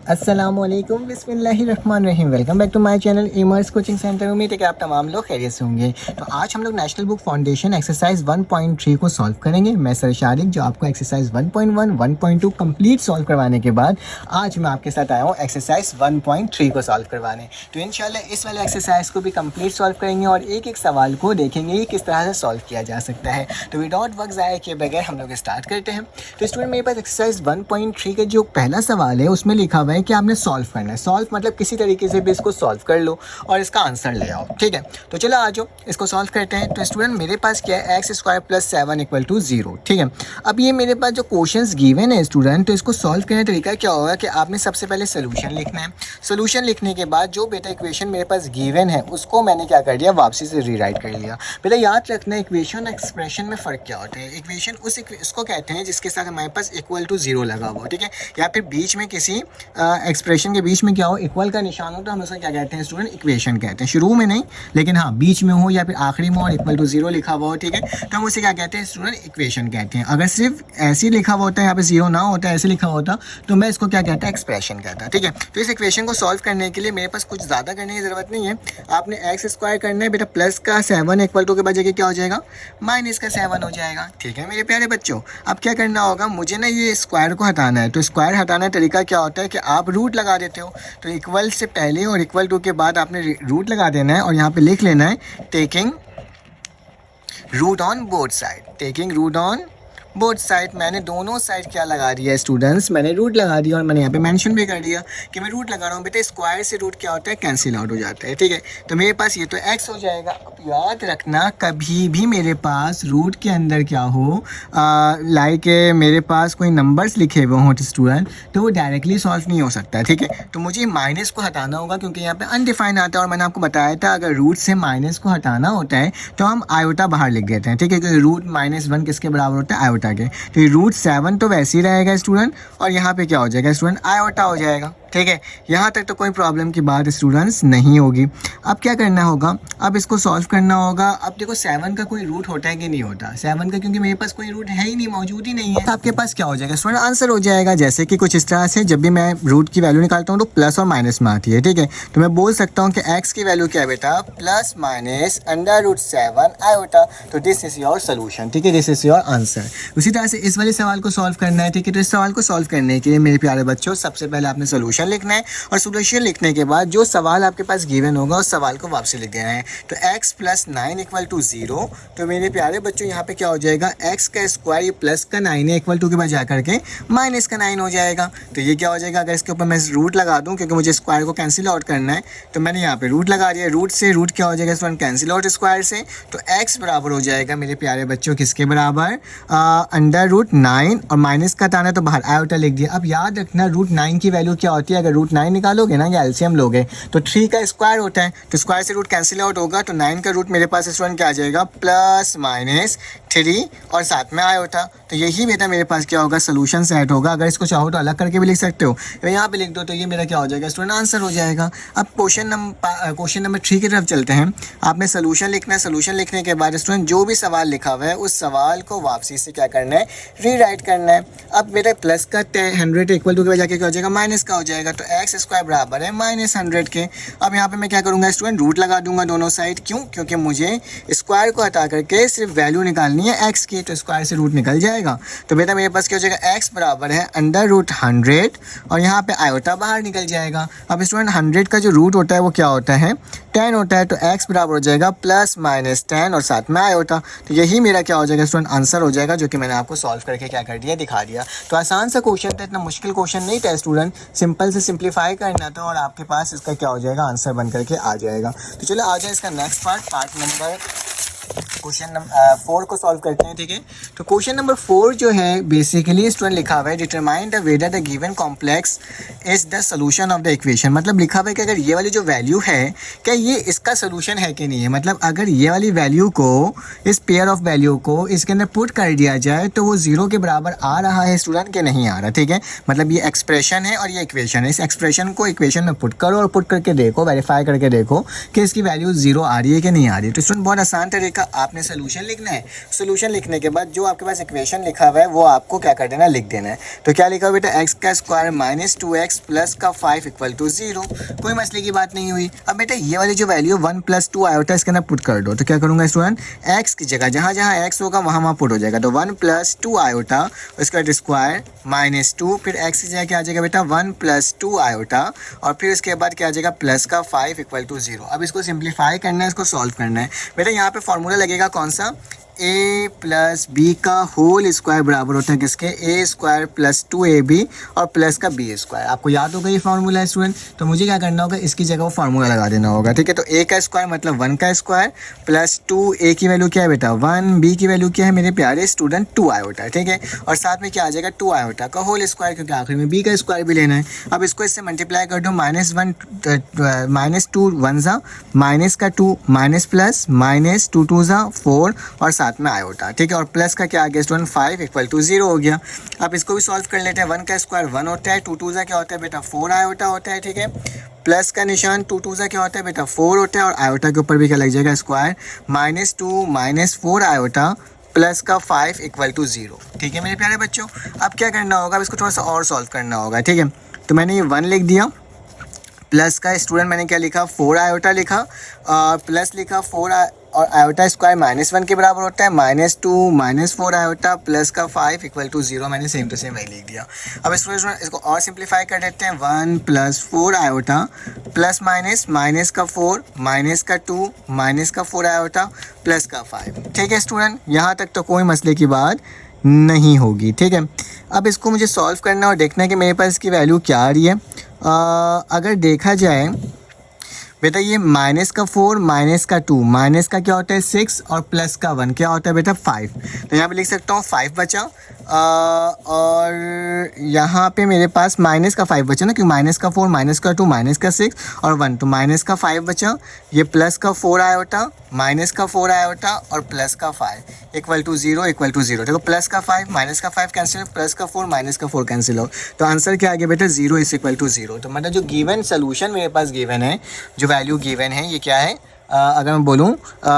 अस्सलामुअलैकुम बिस्मिल्लाहिर्रहमानिर्रहीम। Welcome back to my channel एमर्स कोचिंग सेंटर। उम्मीद है कि आप तमाम लोग खैरियत से होंगे। तो आज हम लोग नेशनल बुक फाउंडेशन एक्सरसाइज 1.3 को सॉल्व करेंगे। मैं सर शारिक जो आपको एक्सरसाइज 1.1 1.2 कंप्लीट सॉल्व करवाने के बाद आज मैं आपके साथ आया हूँ एक्सरसाइज 1.3 को सॉल्व करवाने। तो इंशाल्लाह इस वाले एक्सरसाइज को भी कंप्लीट सॉल्व करेंगे और एक एक सवाल को देखेंगे कि किस तरह से सॉल्व किया जा सकता है। तो विदाउट वक्त ज़ाया किए बगैर हम लोग स्टार्ट करते हैं। तो स्टूडेंट मेरे पास एक्सरसाइज 1.3 का जो पहला सवाल है उसमें लिखा हुआ है कि आपने सॉल्व करना है। सॉल्व मतलब किसी तरीके से भी इसको सॉल्व कर लो और इसका आंसर ले आओ। ठीक है, तो चलो आ जाओ इसको सॉल्व करते हैं। तो स्टूडेंट मेरे पास क्या है, x square plus 7 equal to 0। ठीक है, अब ये मेरे पास जो क्वेश्चंस गिवन है स्टूडेंट, तो इसको सॉल्व करने का तरीका क्या होगा कि आपने सबसे पहले सोल्यूशन लिखना है। सोल्यूशन लिखने के बाद जो बेटा इक्वेशन मेरे पास गिवन है उसको मैंने क्या कर दिया, वापसी से रीराइट कर लिया। बेटा याद रखना इक्वेशन और एक्सप्रेशन में फ़र्क क्या होता है। इक्वेशन उसको कहते हैं जिसके साथ हमारे पास इक्वल टू 0 लगा हुआ, ठीक है, या फिर बीच में किसी एक्सप्रेशन के बीच में क्या हो, इक्वल का निशान हो, तो हम उसको क्या कहते हैं स्टूडेंट, इक्वेशन कहते हैं। शुरू में नहीं, लेकिन हाँ बीच में हो या फिर आखिरी में और इक्वल टू 0 लिखा हुआ हो, ठीक है, तो हम उसे क्या कहते हैं स्टूडेंट, इक्वेशन कहते हैं। अगर सिर्फ ऐसे ही लिखा हुआ होता है, यहाँ पे 0 ना होता है, ऐसे लिखा होता तो मैं इसको क्या कहता है, एक्सप्रेशन कहता है। ठीक है, तो इस इक्वेशन को सॉल्व करने के लिए मेरे पास कुछ ज़्यादा करने की ज़रूरत नहीं है। आपने एक्स स्क्वायर करना है बेटा, प्लस का 7 इक्वल टू के बाद जगह क्या हो जाएगा, माइनस का 7 हो जाएगा। ठीक है मेरे प्यारे बच्चों, अब क्या करना होगा, मुझे ना ये स्क्वायर को हटाना है। तो स्क्वायर हटाने का तरीका क्या होता है कि आप रूट लगा देते हो। तो इक्वल से पहले और इक्वल टू के बाद आपने रूट लगा देना है और यहाँ पे लिख लेना है taking root on both side. Taking root on both side, मैंने दोनों साइड क्या लगा दिया स्टूडेंट्स, मैंने रूट लगा दिया और मैंने यहाँ पे मेंशन भी कर दिया कि मैं रूट लगा रहा हूँ। बेटा स्क्वायर से रूट क्या होता है, कैंसिल आउट हो जाता है। ठीक है, तो मेरे पास ये तो x हो जाएगा। अब याद रखना कभी भी मेरे पास रूट के अंदर क्या हो, लाइक मेरे पास कोई नंबर्स लिखे हुए हों स्टूडेंट, तो वो डायरेक्टली सॉल्व नहीं हो सकता। ठीक है, तो मुझे माइनस को हटाना होगा क्योंकि यहाँ पे अनडिफाइन आता है और मैंने आपको बताया था अगर रूट से माइनस को हटाना होता है तो हम आयोटा बाहर लिख देते हैं। ठीक है, क्योंकि रूट -1 किसके बराबर होता है, आयोटा के। तो ये रूट 7 तो वैसे ही रहेगा स्टूडेंट, और यहाँ पे क्या हो जाएगा स्टूडेंट, आयोटा हो जाएगा। ठीक है, यहाँ तक तो कोई प्रॉब्लम की बात स्टूडेंट्स नहीं होगी। अब क्या करना होगा, अब इसको सॉल्व करना होगा। अब देखो 7 का कोई रूट होता है कि नहीं होता, 7 का क्योंकि मेरे पास कोई रूट है ही नहीं, मौजूद ही नहीं है। तो आपके पास क्या हो जाएगा स्टूडेंट, आंसर हो जाएगा जैसे कि कुछ इस तरह से, जब भी मैं रूट की वैल्यू निकालता हूँ तो प्लस और माइनस में आती है। ठीक है, तो मैं बोल सकता हूँ कि एक्स की वैल्यू क्या है बेटा, प्लस माइनस √7 आयोटा। तो दिस इज योर सोल्यूशन। ठीक है, दिस इज योर आंसर। उसी तरह से इस वाले सवाल को सॉल्व करना है। ठीक है, तो इस सवाल को सॉल्व करने के लिए मेरे प्यारे बच्चों सबसे पहले आपने सोल्यूशन लिखना है और सोल्यूशन लिखने के बाद जो सवाल आपके पास गिवन होगा उस सवाल को वापसी लिख देना है। तो x प्लस 9 इक्वल टू 0, तो मेरे प्यारे बच्चों यहाँ पे क्या हो जाएगा, x का स्क्वायर, ये प्लस का 9 है, इक्वल टू के बाद जा करके माइनस का 9 हो जाएगा। तो ये क्या हो जाएगा, अगर इसके ऊपर मैं रूट लगा दूँ क्योंकि मुझे स्क्वायर को कैंसिल आउट करना है, तो मैंने यहाँ पे रूट लगा दिया। रूट से रूट क्या हो जाएगा स्टूडेंट, कैंसिल आउट स्क्वायर से। तो x बराबर हो जाएगा मेरे प्यारे बच्चों किसके बराबर, √9, और माइनस का ताना तो बाहर आयोटा लिख दिया। अब याद रखना √9 की वैल्यू क्या होती है, अगर √9 निकालोगे ना या एलसीएम लोगे तो 3 का स्क्वायर होता है, तो स्क्वायर से रूट कैंसिल आउट होगा। तो 9 का रूट मेरे पास स्टूडेंट क्या आ जाएगा, +-3 और साथ में आयोटा। तो यही बेटा मेरे पास क्या होगा, सोल्यूशन सेट होगा। अगर इसको चाहो तो अलग करके भी लिख सकते हो, तो यहाँ पे लिख दो, तो ये मेरा क्या हो जाएगा स्टूडेंट, आंसर हो जाएगा। अब क्वेश्चन नंबर 3 की तरफ चलते हैं। आपने सोल्यूशन लिखना है। सोल्यूशन लिखने के बाद स्टूडेंट जो भी सवाल लिखा हुआ है उस सवाल को वापसी से क्या करना है, रीराइट करना है। अब बेटा प्लस का 100 इक्वल टू के वजह क्या हो जाएगा, माइनस का हो जाएगा। तो एक्स स्क्वायर बराबर है -100 के। अब यहाँ पे मैं क्या करूँगा स्टूडेंट, रूट लगा दूंगा दोनों साइड। क्यों, क्योंकि मुझे स्क्वायर को हटा करके सिर्फ वैल्यू निकालनी है एक्स की, तो स्क्वायर से रूट निकल जाएगा। तो बेटा मेरे पास क्या हो जाएगा, एक्स बराबर है √100 और यहाँ पे आयोटा बाहर निकल जाएगा। अब स्टूडेंट 100 का जो रूट होता है वो क्या होता है, 10 होता है। तो एक्स बराबर हो जाएगा +-10 और साथ में आयोटा। तो यही मेरा क्या हो जाएगा स्टूडेंट, आंसर हो जाएगा, जो कि मैंने आपको सॉल्व करके क्या कर दिया, दिखा दिया। तो आसान सा क्वेश्चन था, इतना मुश्किल क्वेश्चन नहीं था स्टूडेंट, सिंपल से सिंप्लीफाई करना था और आपके पास इसका क्या हो जाएगा, आंसर बन करके आ जाएगा। तो चलो आ जाए इसका next part number question number 4 को सॉल्व करते हैं। ठीक है, तो क्वेश्चन नंबर 4 जो है बेसिकली स्टूडेंट लिखा हुआ है, determine the whether the given complex is the solution of the equation. मतलब लिखा हुआ है कि अगर ये वाली जो वैल्यू है क्या ये इसका सोल्यूशन है कि नहीं है। मतलब अगर ये वाली वैल्यू को, इस पेयर ऑफ वैल्यू को इसके अंदर पुट कर दिया जाए तो वो 0 के बराबर आ रहा है स्टूडेंट के नहीं आ रहा। ठीक है, मतलब ये एक्सप्रेशन है और ये इक्वेशन है। इस एक्सप्रेशन को इक्वेशन में पुट करो और पुट करके देखो, वेरीफाई करके देखो कि इसकी वैल्यू 0 आ रही है कि नहीं आ रही है। तो स्टूडेंट बहुत आसान तरीका का आपने सोल्यूशन लिखना है। सोल्यूशन लिखने के बाद जो आपके पास इक्वेशन लिखा हुआ है वो आपको क्या कर देना, लिख देना है। तो क्या लिखा हुआ बेटा, एक्स का स्क्वायर माइनस 2x प्लस का 5 इक्वल टू 0। कोई मसले की बात नहीं हुई। अब बेटा ये वाली जो वैल्यू 1 + 2 आयोटा इसके अंदर पुट कर दो। तो क्या करूँगा स्टूडेंट, एक्स की जगह जहाँ जहाँ एक्स होगा वहाँ पुट हो जाएगा। तो 1 + 2 आयोटा उसका स्क्वायर -2, फिर एक्स की जगह क्या आ जाएगा बेटा 1 + 2 आयोटा, और फिर उसके बाद क्या आ जाएगा प्लस का 5 इक्वल टू 0। अब इसको सिंप्लीफाई करना है, इसको सॉल्व करना है। बेटा यहाँ पे फॉर्मूला लगेगा कौन सा, a + b का होल स्क्वायर बराबर होता है किसके, a² + 2ab और प्लस का b²। आपको याद होगा ये फार्मूला है स्टूडेंट। तो मुझे क्या करना होगा, इसकी जगह वो फार्मूला लगा देना होगा। ठीक है, तो a का स्क्वायर मतलब 1 का स्क्वायर प्लस 2, a की वैल्यू क्या है बेटा 1, b की वैल्यू क्या है मेरे प्यारे स्टूडेंट 2 आयोटा। ठीक है, और साथ में क्या आ जाएगा 2 आयोटा का होल स्क्वायर, क्योंकि आखिर में b का स्क्वायर भी लेना है। अब इसको इससे मल्टीप्लाई कर दो, -2 1 ज़ा माइनस का 2 माइनस प्लस -2 2 ज़ा 4 और साथ में आयोटा। ठीक है, और प्लस का क्या आ गया स्टूडेंट 5 इक्वल टू 0 हो गया। अब इसको भी सॉल्व कर लेते हैं। 1 का स्क्वायर 1 होता है, 2 2 ज़ा क्या होता है बेटा 4 आयोटा होता है। ठीक है, प्लस का निशान 2 2 ज़ा क्या होता है बेटा 4 होता है, और आयोटा के ऊपर भी क्या लग जाएगा स्क्वायर -2 -4 आयोटा प्लस का 5 इक्वल टू 0। ठीक है मेरे प्यारे बच्चों, अब क्या करना होगा, अब इसको थोड़ा सा और सॉल्व करना होगा। ठीक है, तो मैंने ये 1 लिख दिया, प्लस का स्टूडेंट मैंने क्या लिखा 4 आयोटा लिखा, प्लस लिखा 4 और आयोटा स्क्वायर -1 के बराबर होता है, -2 -4 आयोटा प्लस का 5 इक्वल टू 0। मैंने सेम टू सेम वही लिख दिया। अब स्टूडेंट इसको और सिंप्लीफाई कर देते हैं। 1 + 4 आयोटा प्लस माइनस का 4 माइनस का 2 माइनस का 4 आयोटा प्लस का 5। ठीक है स्टूडेंट, यहाँ तक तो कोई मसले की बात नहीं होगी। ठीक है, अब इसको मुझे सॉल्व करना और देखना है कि मेरे पास इसकी वैल्यू क्या आ रही है। अगर देखा जाए बेटा ये -4 -2 माइनस का क्या होता है 6 और प्लस का 1 क्या होता है बेटा 5। तो यहाँ पे लिख सकता हूँ 5 बचा, और यहाँ पे मेरे पास माइनस का 5 बचा ना, क्योंकि -4 -2 -6 और 1, तो माइनस का 5 बचा, ये प्लस का 4 आयोटा माइनस का 4 आयोटा और प्लस का 5 इक्वल टू 0 इक्वल टू 0। देखो प्लस का 5 माइनस का 5 कैंसिल, प्लस का 4 माइनस का 4 कैंसिल हो, तो आंसर क्या आ गया बेटा 0 = 0। तो मतलब जो गिवन सोल्यूशन मेरे पास गिवन है, जो वैल्यू गिवन है ये क्या है, अगर मैं बोलूँ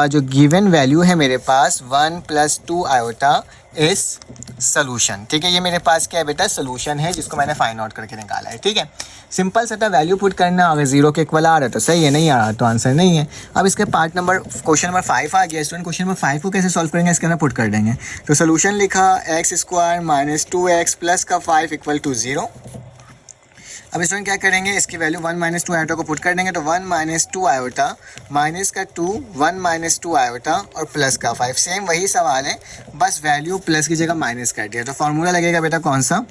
जो गिवन वैल्यू है मेरे पास 1 + 2 आयोटा इस सोल्यूशन। ठीक है, ये मेरे पास क्या है बेटा सोल्यूशन है, जिसको मैंने फाइंड आउट करके निकाला है। ठीक है, सिंपल सा था, वैल्यू पुट करना, अगर 0 के इक्वल आ रहा है तो सही है, नहीं आ रहा तो आंसर नहीं है। अब इसके क्वेश्चन नंबर 5 आ गया स्टूडेंट। क्वेश्चन नंबर 5 को कैसे सॉल्व करेंगे, इसके अंदर पुट कर देंगे। तो सोल्यूशन लिखा x² - 2x प्लस का 5 इक्वल टू 0। अब स्टूडेंट क्या करेंगे, इसकी वैल्यू 1 - 2 आयोटा को पुट कर देंगे। तो 1 - 2 आयोटा माइनस का 2 1 - 2 आयोटा और प्लस का 5। सेम वही सवाल है, बस वैल्यू प्लस की जगह माइनस कर दिया। तो फार्मूला लगेगा बेटा कौन सा,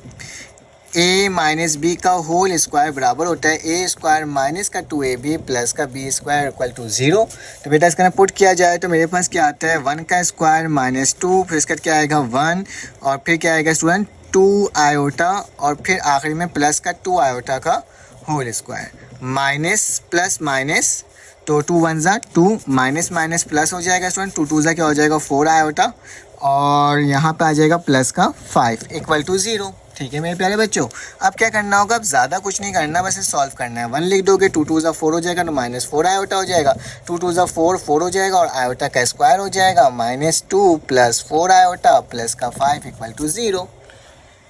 a - b का होल स्क्वायर बराबर होता है a² माइनस का 2ab प्लस का b² इक्वल टू 0। तो बेटा इसका पुट किया जाए तो मेरे पास क्या आता है 1 का स्क्वायर -2, फिर इसका क्या आएगा 1, और फिर क्या आएगा स्टूडेंट 2 आयोटा, और फिर आखिरी में प्लस का 2 आयोटा का whole square, minus plus minus, तो 2 1 ज़ा 2 माइनस माइनस प्लस हो जाएगा स्टूडेंट, 2 2 ज़ा क्या हो जाएगा 4 आयोटा, और यहाँ पे आ जाएगा प्लस का 5 इक्वल टू 0। ठीक है मेरे प्यारे बच्चों, अब क्या करना होगा, अब ज़्यादा कुछ नहीं करना, बस सॉल्व करना है। 1 लिख दोगे, 2 2 ज़ा 4 हो जाएगा, तो -4 आयोटा हो जाएगा, 2 2 ज़ा 4 4 हो जाएगा, और आयोटा का स्क्वायर हो जाएगा -2 प्लस 4 आयोटा प्लस का 5 इक्वल टू 0।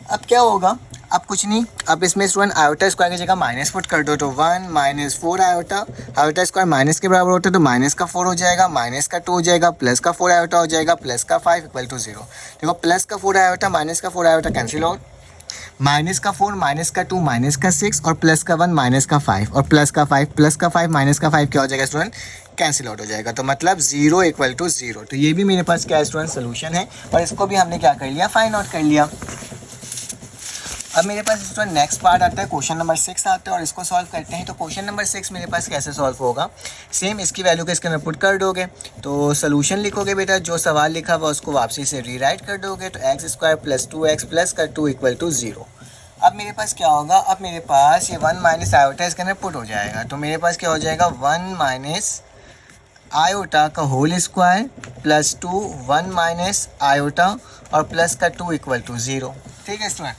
अब क्या होगा, अब कुछ नहीं, अब इसमें स्टूडेंट आयोटा स्क्वायर की जगह माइनस पुट कर दो। तो 1 - 4 आयोटा, आयोटा स्क्वायर माइनस के बराबर होता है, तो माइनस का 4 हो जाएगा, माइनस का 2 हो जाएगा, प्लस का 4 आयोटा हो जाएगा, प्लस का 5 इक्वल टू 0। देखो प्लस का 4 आयोटा माइनस का 4 आयोटा कैंसिल हो, माइनस का 4 माइनस का 2 माइनस का 6 और प्लस का 1 माइनस का 5 और प्लस का 5 माइनस का 5 क्या हो जाएगा स्टूडेंट, कैंसिल आउट हो जाएगा। तो मतलब 0 इक्वल टू 0। तो ये भी मेरे पास क्या स्टूडेंट सोल्यूशन है, और इसको भी हमने क्या कर लिया, फाइंड आउट कर लिया। अब मेरे पास स्टूडेंट नेक्स्ट पार्ट आता है, क्वेश्चन नंबर 6 आता है, और इसको सॉल्व करते हैं। तो क्वेश्चन नंबर 6 मेरे पास कैसे सॉल्व होगा, सेम इसकी वैल्यू को इसके अंदर पुट कर दोगे, तो सोल्यूशन लिखोगे बेटा, जो सवाल लिखा हुआ उसको वापसी से रीराइट कर दोगे। तो x² + 2x प्लस का 2 इक्वल टू 0। अब मेरे पास क्या होगा, अब मेरे पास ये 1 माइनस आयोटा इसके अंदर पुट हो जाएगा। तो मेरे पास क्या हो जाएगा 1 माइनस आयोटा का whole square plus 2 1 minus iota और प्लस का 2 इक्वल टू 0। ठीक है स्टूडेंट,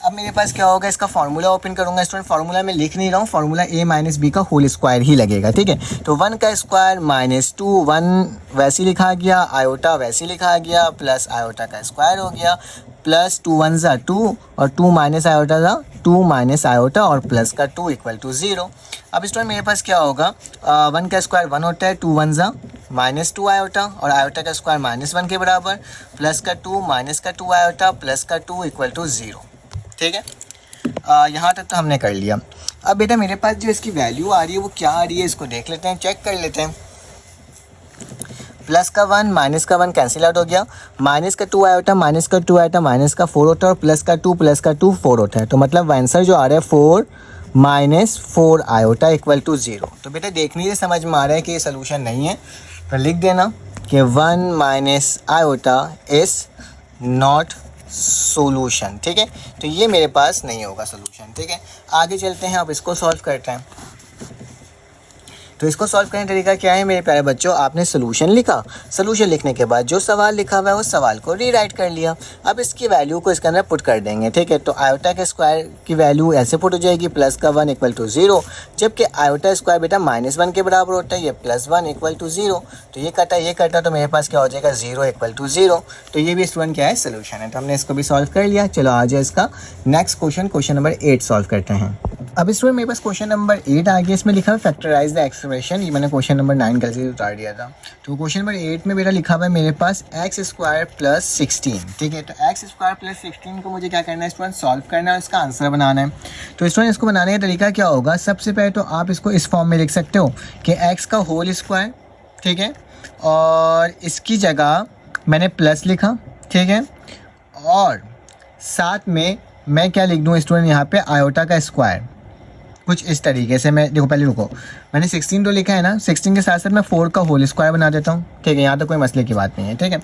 अब मेरे पास क्या होगा, इसका फार्मूला ओपन करूंगा स्टूडेंट। फार्मूला मैं लिख नहीं रहा हूँ, फार्मूला a माइनस बी का होल स्क्वायर ही लगेगा, ठीक है। तो 1 का स्क्वायर माइनस 2, 1 वैसे ही लिखा गया, आयोटा वैसे ही लिखा गया, प्लस आयोटा का स्क्वायर हो गया, प्लस 2 1 ज़ा 2 और 2 माइनस आयोटा ज़ा 2 माइनस आयोटा और प्लस का 2 इक्वल टू 0। अब स्टूडेंट मेरे पास क्या होगा, 1 का स्क्वायर 1 होता है, 2 1 ज़ा माइनस 2 आयोटा और आयोटा का स्क्वायर माइनस 1 के बराबर, प्लस का 2 माइनस का 2 आयोटा प्लस का 2 इक्वल टू 0, ठीक है। यहाँ तक तो हमने कर लिया। अब बेटा मेरे पास जो इसकी वैल्यू आ रही है वो क्या आ रही है, इसको देख लेते हैं, चेक कर लेते हैं। प्लस का 1 माइनस का 1 कैंसिल आउट हो गया, माइनस का 2 आयोटा माइनस का 2 आयोटा माइनस का 4 होता है और प्लस का 2 4 होता है। तो मतलब आंसर जो आ रहा है 4 माइनस 4 आयोटा इक्वल टू 0। तो बेटा देखने से समझ में आ रहा है कि ये सोल्यूशन नहीं है, तो लिख देना कि 1 minus iota is not solution, ठीक है। तो ये मेरे पास नहीं होगा सोल्यूशन, ठीक है। आगे चलते हैं, अब इसको सॉल्व करते हैं। तो इसको सॉल्व करने का तरीका क्या है मेरे प्यारे बच्चों, आपने सोल्यूशन लिखा, सोल्यूशन लिखने के बाद जो सवाल लिखा हुआ है उस सवाल को रीराइट कर लिया। अब इसकी वैल्यू को इसके अंदर पुट कर देंगे, ठीक है। तो आयोटा के स्क्वायर की वैल्यू ऐसे पुट हो जाएगी, प्लस का 1 इक्वल टू 0, जबकि आयोटा स्क्वायर बेटा माइनस 1 के बराबर होता है, ये प्लस 1 इक्वल टू 0। तो ये कटा तो मेरे पास क्या हो जाएगा 0 इक्वल टू 0। तो ये भी स्टूडेंट क्या है सोल्यूशन है। तो हमने इसको भी सॉल्व कर लिया। चलो आ जाए इसका नेक्स्ट क्वेश्चन नंबर 8 सॉल्व करते हैं। अब स्टूडेंट मेरे पास क्वेश्चन नंबर 8 आ गया, इसमें लिखा है फैक्टराइज द एक्सप्रेशन। ये मैंने क्वेश्चन नंबर 9 कल से उतार दिया था। तो क्वेश्चन नंबर 8 में मेरा लिखा हुआ है मेरे पास एक्स स्क्वायर प्लस 16, ठीक है। तो एक्स स्क्वायर प्लस 16 को मुझे क्या करना है स्टूडेंट, सॉल्व करना है, इसका आंसर बनाना है। तो स्टूडेंट इसको बनाने का तरीका क्या होगा, सबसे पहले तो आप इसको इस फॉर्म में लिख सकते हो कि एक्स का होल स्क्वायर, ठीक है, और इसकी जगह मैंने प्लस लिखा, ठीक है, और साथ में मैं क्या लिख दूँ स्टूडेंट यहाँ पे आयोटा का स्क्वायर, कुछ इस तरीके से। मैं देखो पहले रुको, मैंने 16 तो लिखा है ना, 16 के साथ साथ मैं 4 का होल स्क्वायर बना देता हूँ, ठीक है। यहाँ तो कोई मसले की बात नहीं है, ठीक है।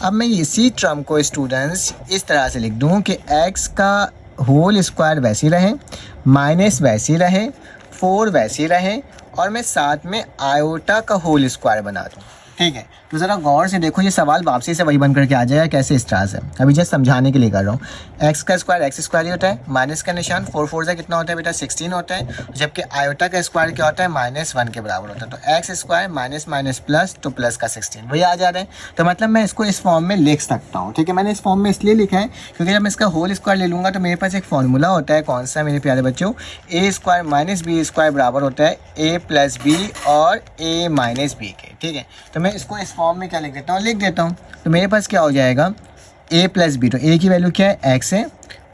अब मैं इसी टर्म को स्टूडेंट्स इस तरह से लिख दूँ कि x का होल स्क्वायर वैसी रहे, माइनस वैसी रहे, 4 वैसी रहे, और मैं साथ में आयोटा का होल स्क्वायर बना दूँ, ठीक है। तो ज़रा गौर से देखो, ये सवाल वापसी से वही बन करके आ जाएगा कैसे इस तरह से। अभी जस्ट समझाने के लिए कर रहा हूँ। एक्स का स्क्वायर एक्स स्क्वायर ही होता है, माइनस का निशान 4 4 से कितना होता है बेटा 16 होता है, जबकि आयोटा का स्क्वायर क्या होता है -1 के बराबर होता है। तो x square minus minus plus, तो प्लस का 16 वही आ जा रहा है। तो मतलब मैं इसको इस फॉर्म में लिख सकता हूँ, ठीक है। मैंने इस फॉर्म में इसलिए लिखा है क्योंकि जब मैं इसका होल स्क्वायर ले लूँगा तो मेरे पास एक फॉर्मूला होता है, कौन सा मेरे प्यारे बच्चों, ए स्क्वायर माइनस बी स्क्वायर बराबर होता है ए प्लस बी और ए माइनस बी के, ठीक है। तो मैं इसको इस फॉर्म में क्या लिख देता हूँ, तो मेरे पास क्या हो जाएगा a प्लस बी। तो a की वैल्यू क्या है x है,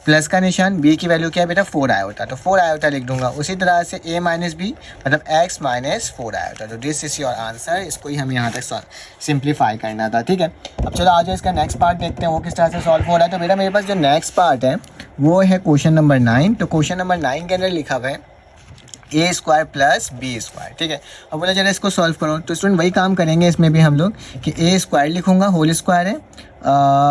प्लस का निशान, b की वैल्यू क्या है बेटा 4 आयोटा, तो 4 आयोटा लिख दूंगा। उसी तरह से a माइनस बी मतलब x माइनस 4 आयोटा। तो दिस इज योर आंसर। इसको ही हमें यहाँ तक सिंप्लीफाई करना था, ठीक है। अब चलो आ जाओ इसका नेक्स्ट पार्ट देखते हैं वो किस तरह से सॉल्व हो रहा है। तो बेटा मेरे पास जो नेक्स्ट पार्ट है वो है क्वेश्चन नंबर 9। तो क्वेश्चन नंबर 9 के अंदर लिखा हुआ है ए स्क्वायर प्लस बी स्क्वायर, ठीक है। अब बोला जरा इसको सॉल्व करो, तो स्टूडेंट वही काम करेंगे इसमें भी हम लोग कि ए स्क्वायर लिखूंगा, होल स्क्वायर है,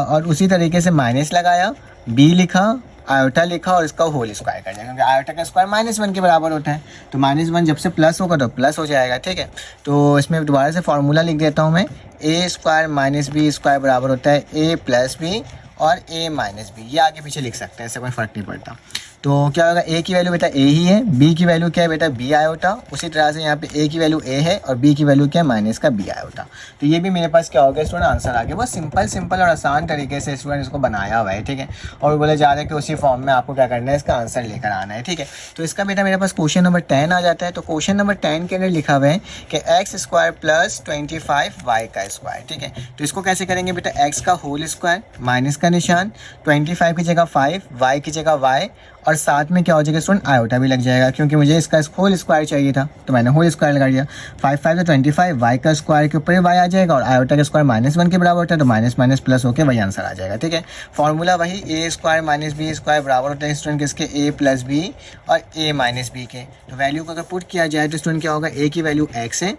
और उसी तरीके से माइनस लगाया, बी लिखा, आयोटा लिखा और इसका होल स्क्वायर कर दिया, क्योंकि आयोटा का स्क्वायर -1 के बराबर होता है। तो -1 जब से प्लस होगा तो प्लस हो जाएगा, ठीक है। तो इसमें दोबारा से फार्मूला लिख देता हूँ मैं, ए स्क्वायर माइनस बी स्क्वायर बराबर होता है ए प्लस बी और ए माइनस बी। ये आगे पीछे लिख सकते हैं, इससे कोई फ़र्क नहीं पड़ता। तो क्या होगा, ए की वैल्यू बेटा ए ही है, बी की वैल्यू क्या है बेटा बी आयोटा, उसी तरह से यहाँ पे ए की वैल्यू ए है और बी की वैल्यू क्या है माइनस का बी आयोटा। तो ये भी मेरे पास क्या हो गया स्टूडेंट आंसर आ गया। बहुत सिंपल और आसान तरीके से स्टूडेंट इसको बनाया हुआ है, ठीक है। और बोले जा रहे हैं कि उसी फॉर्म में आपको क्या करना है, इसका आंसर लेकर आना है, ठीक है। तो इसका बेटा मेरे पास क्वेश्चन नंबर 10 आ जाता है। तो क्वेश्चन नंबर 10 के अंदर लिखा हुआ है कि एक्स स्क्वायर प्लस 25 वाई का स्क्वायर, ठीक है। तो इसको कैसे करेंगे बेटा, एक्स का होल स्क्वायर, माइनस का निशान, 25 की जगह 5, वाई की जगह वाई, और साथ में क्या हो जाएगा स्टूडेंट आयोटा भी लग जाएगा, क्योंकि मुझे इसका होल स्क्वायर चाहिए था तो मैंने होल स्क्वायर लगा दिया। 5 5 तो 25, वाई का स्क्वायर के ऊपर वाई आ जाएगा और आयोटा का स्क्वायर -1 के बराबर होता है, तो माइनस माइनस प्लस होकर वही आंसर आ जाएगा, ठीक है। फॉर्मूला वही ए स्क्वायर माइनस बी स्क्वायर बराबर होता है स्टूडेंट किसके, ए प्लस बी और ए माइनस बी के। तो वैल्यू को अगर पुट किया जाए तो स्टूडेंट क्या होगा, ए की वैल्यू एक्स है,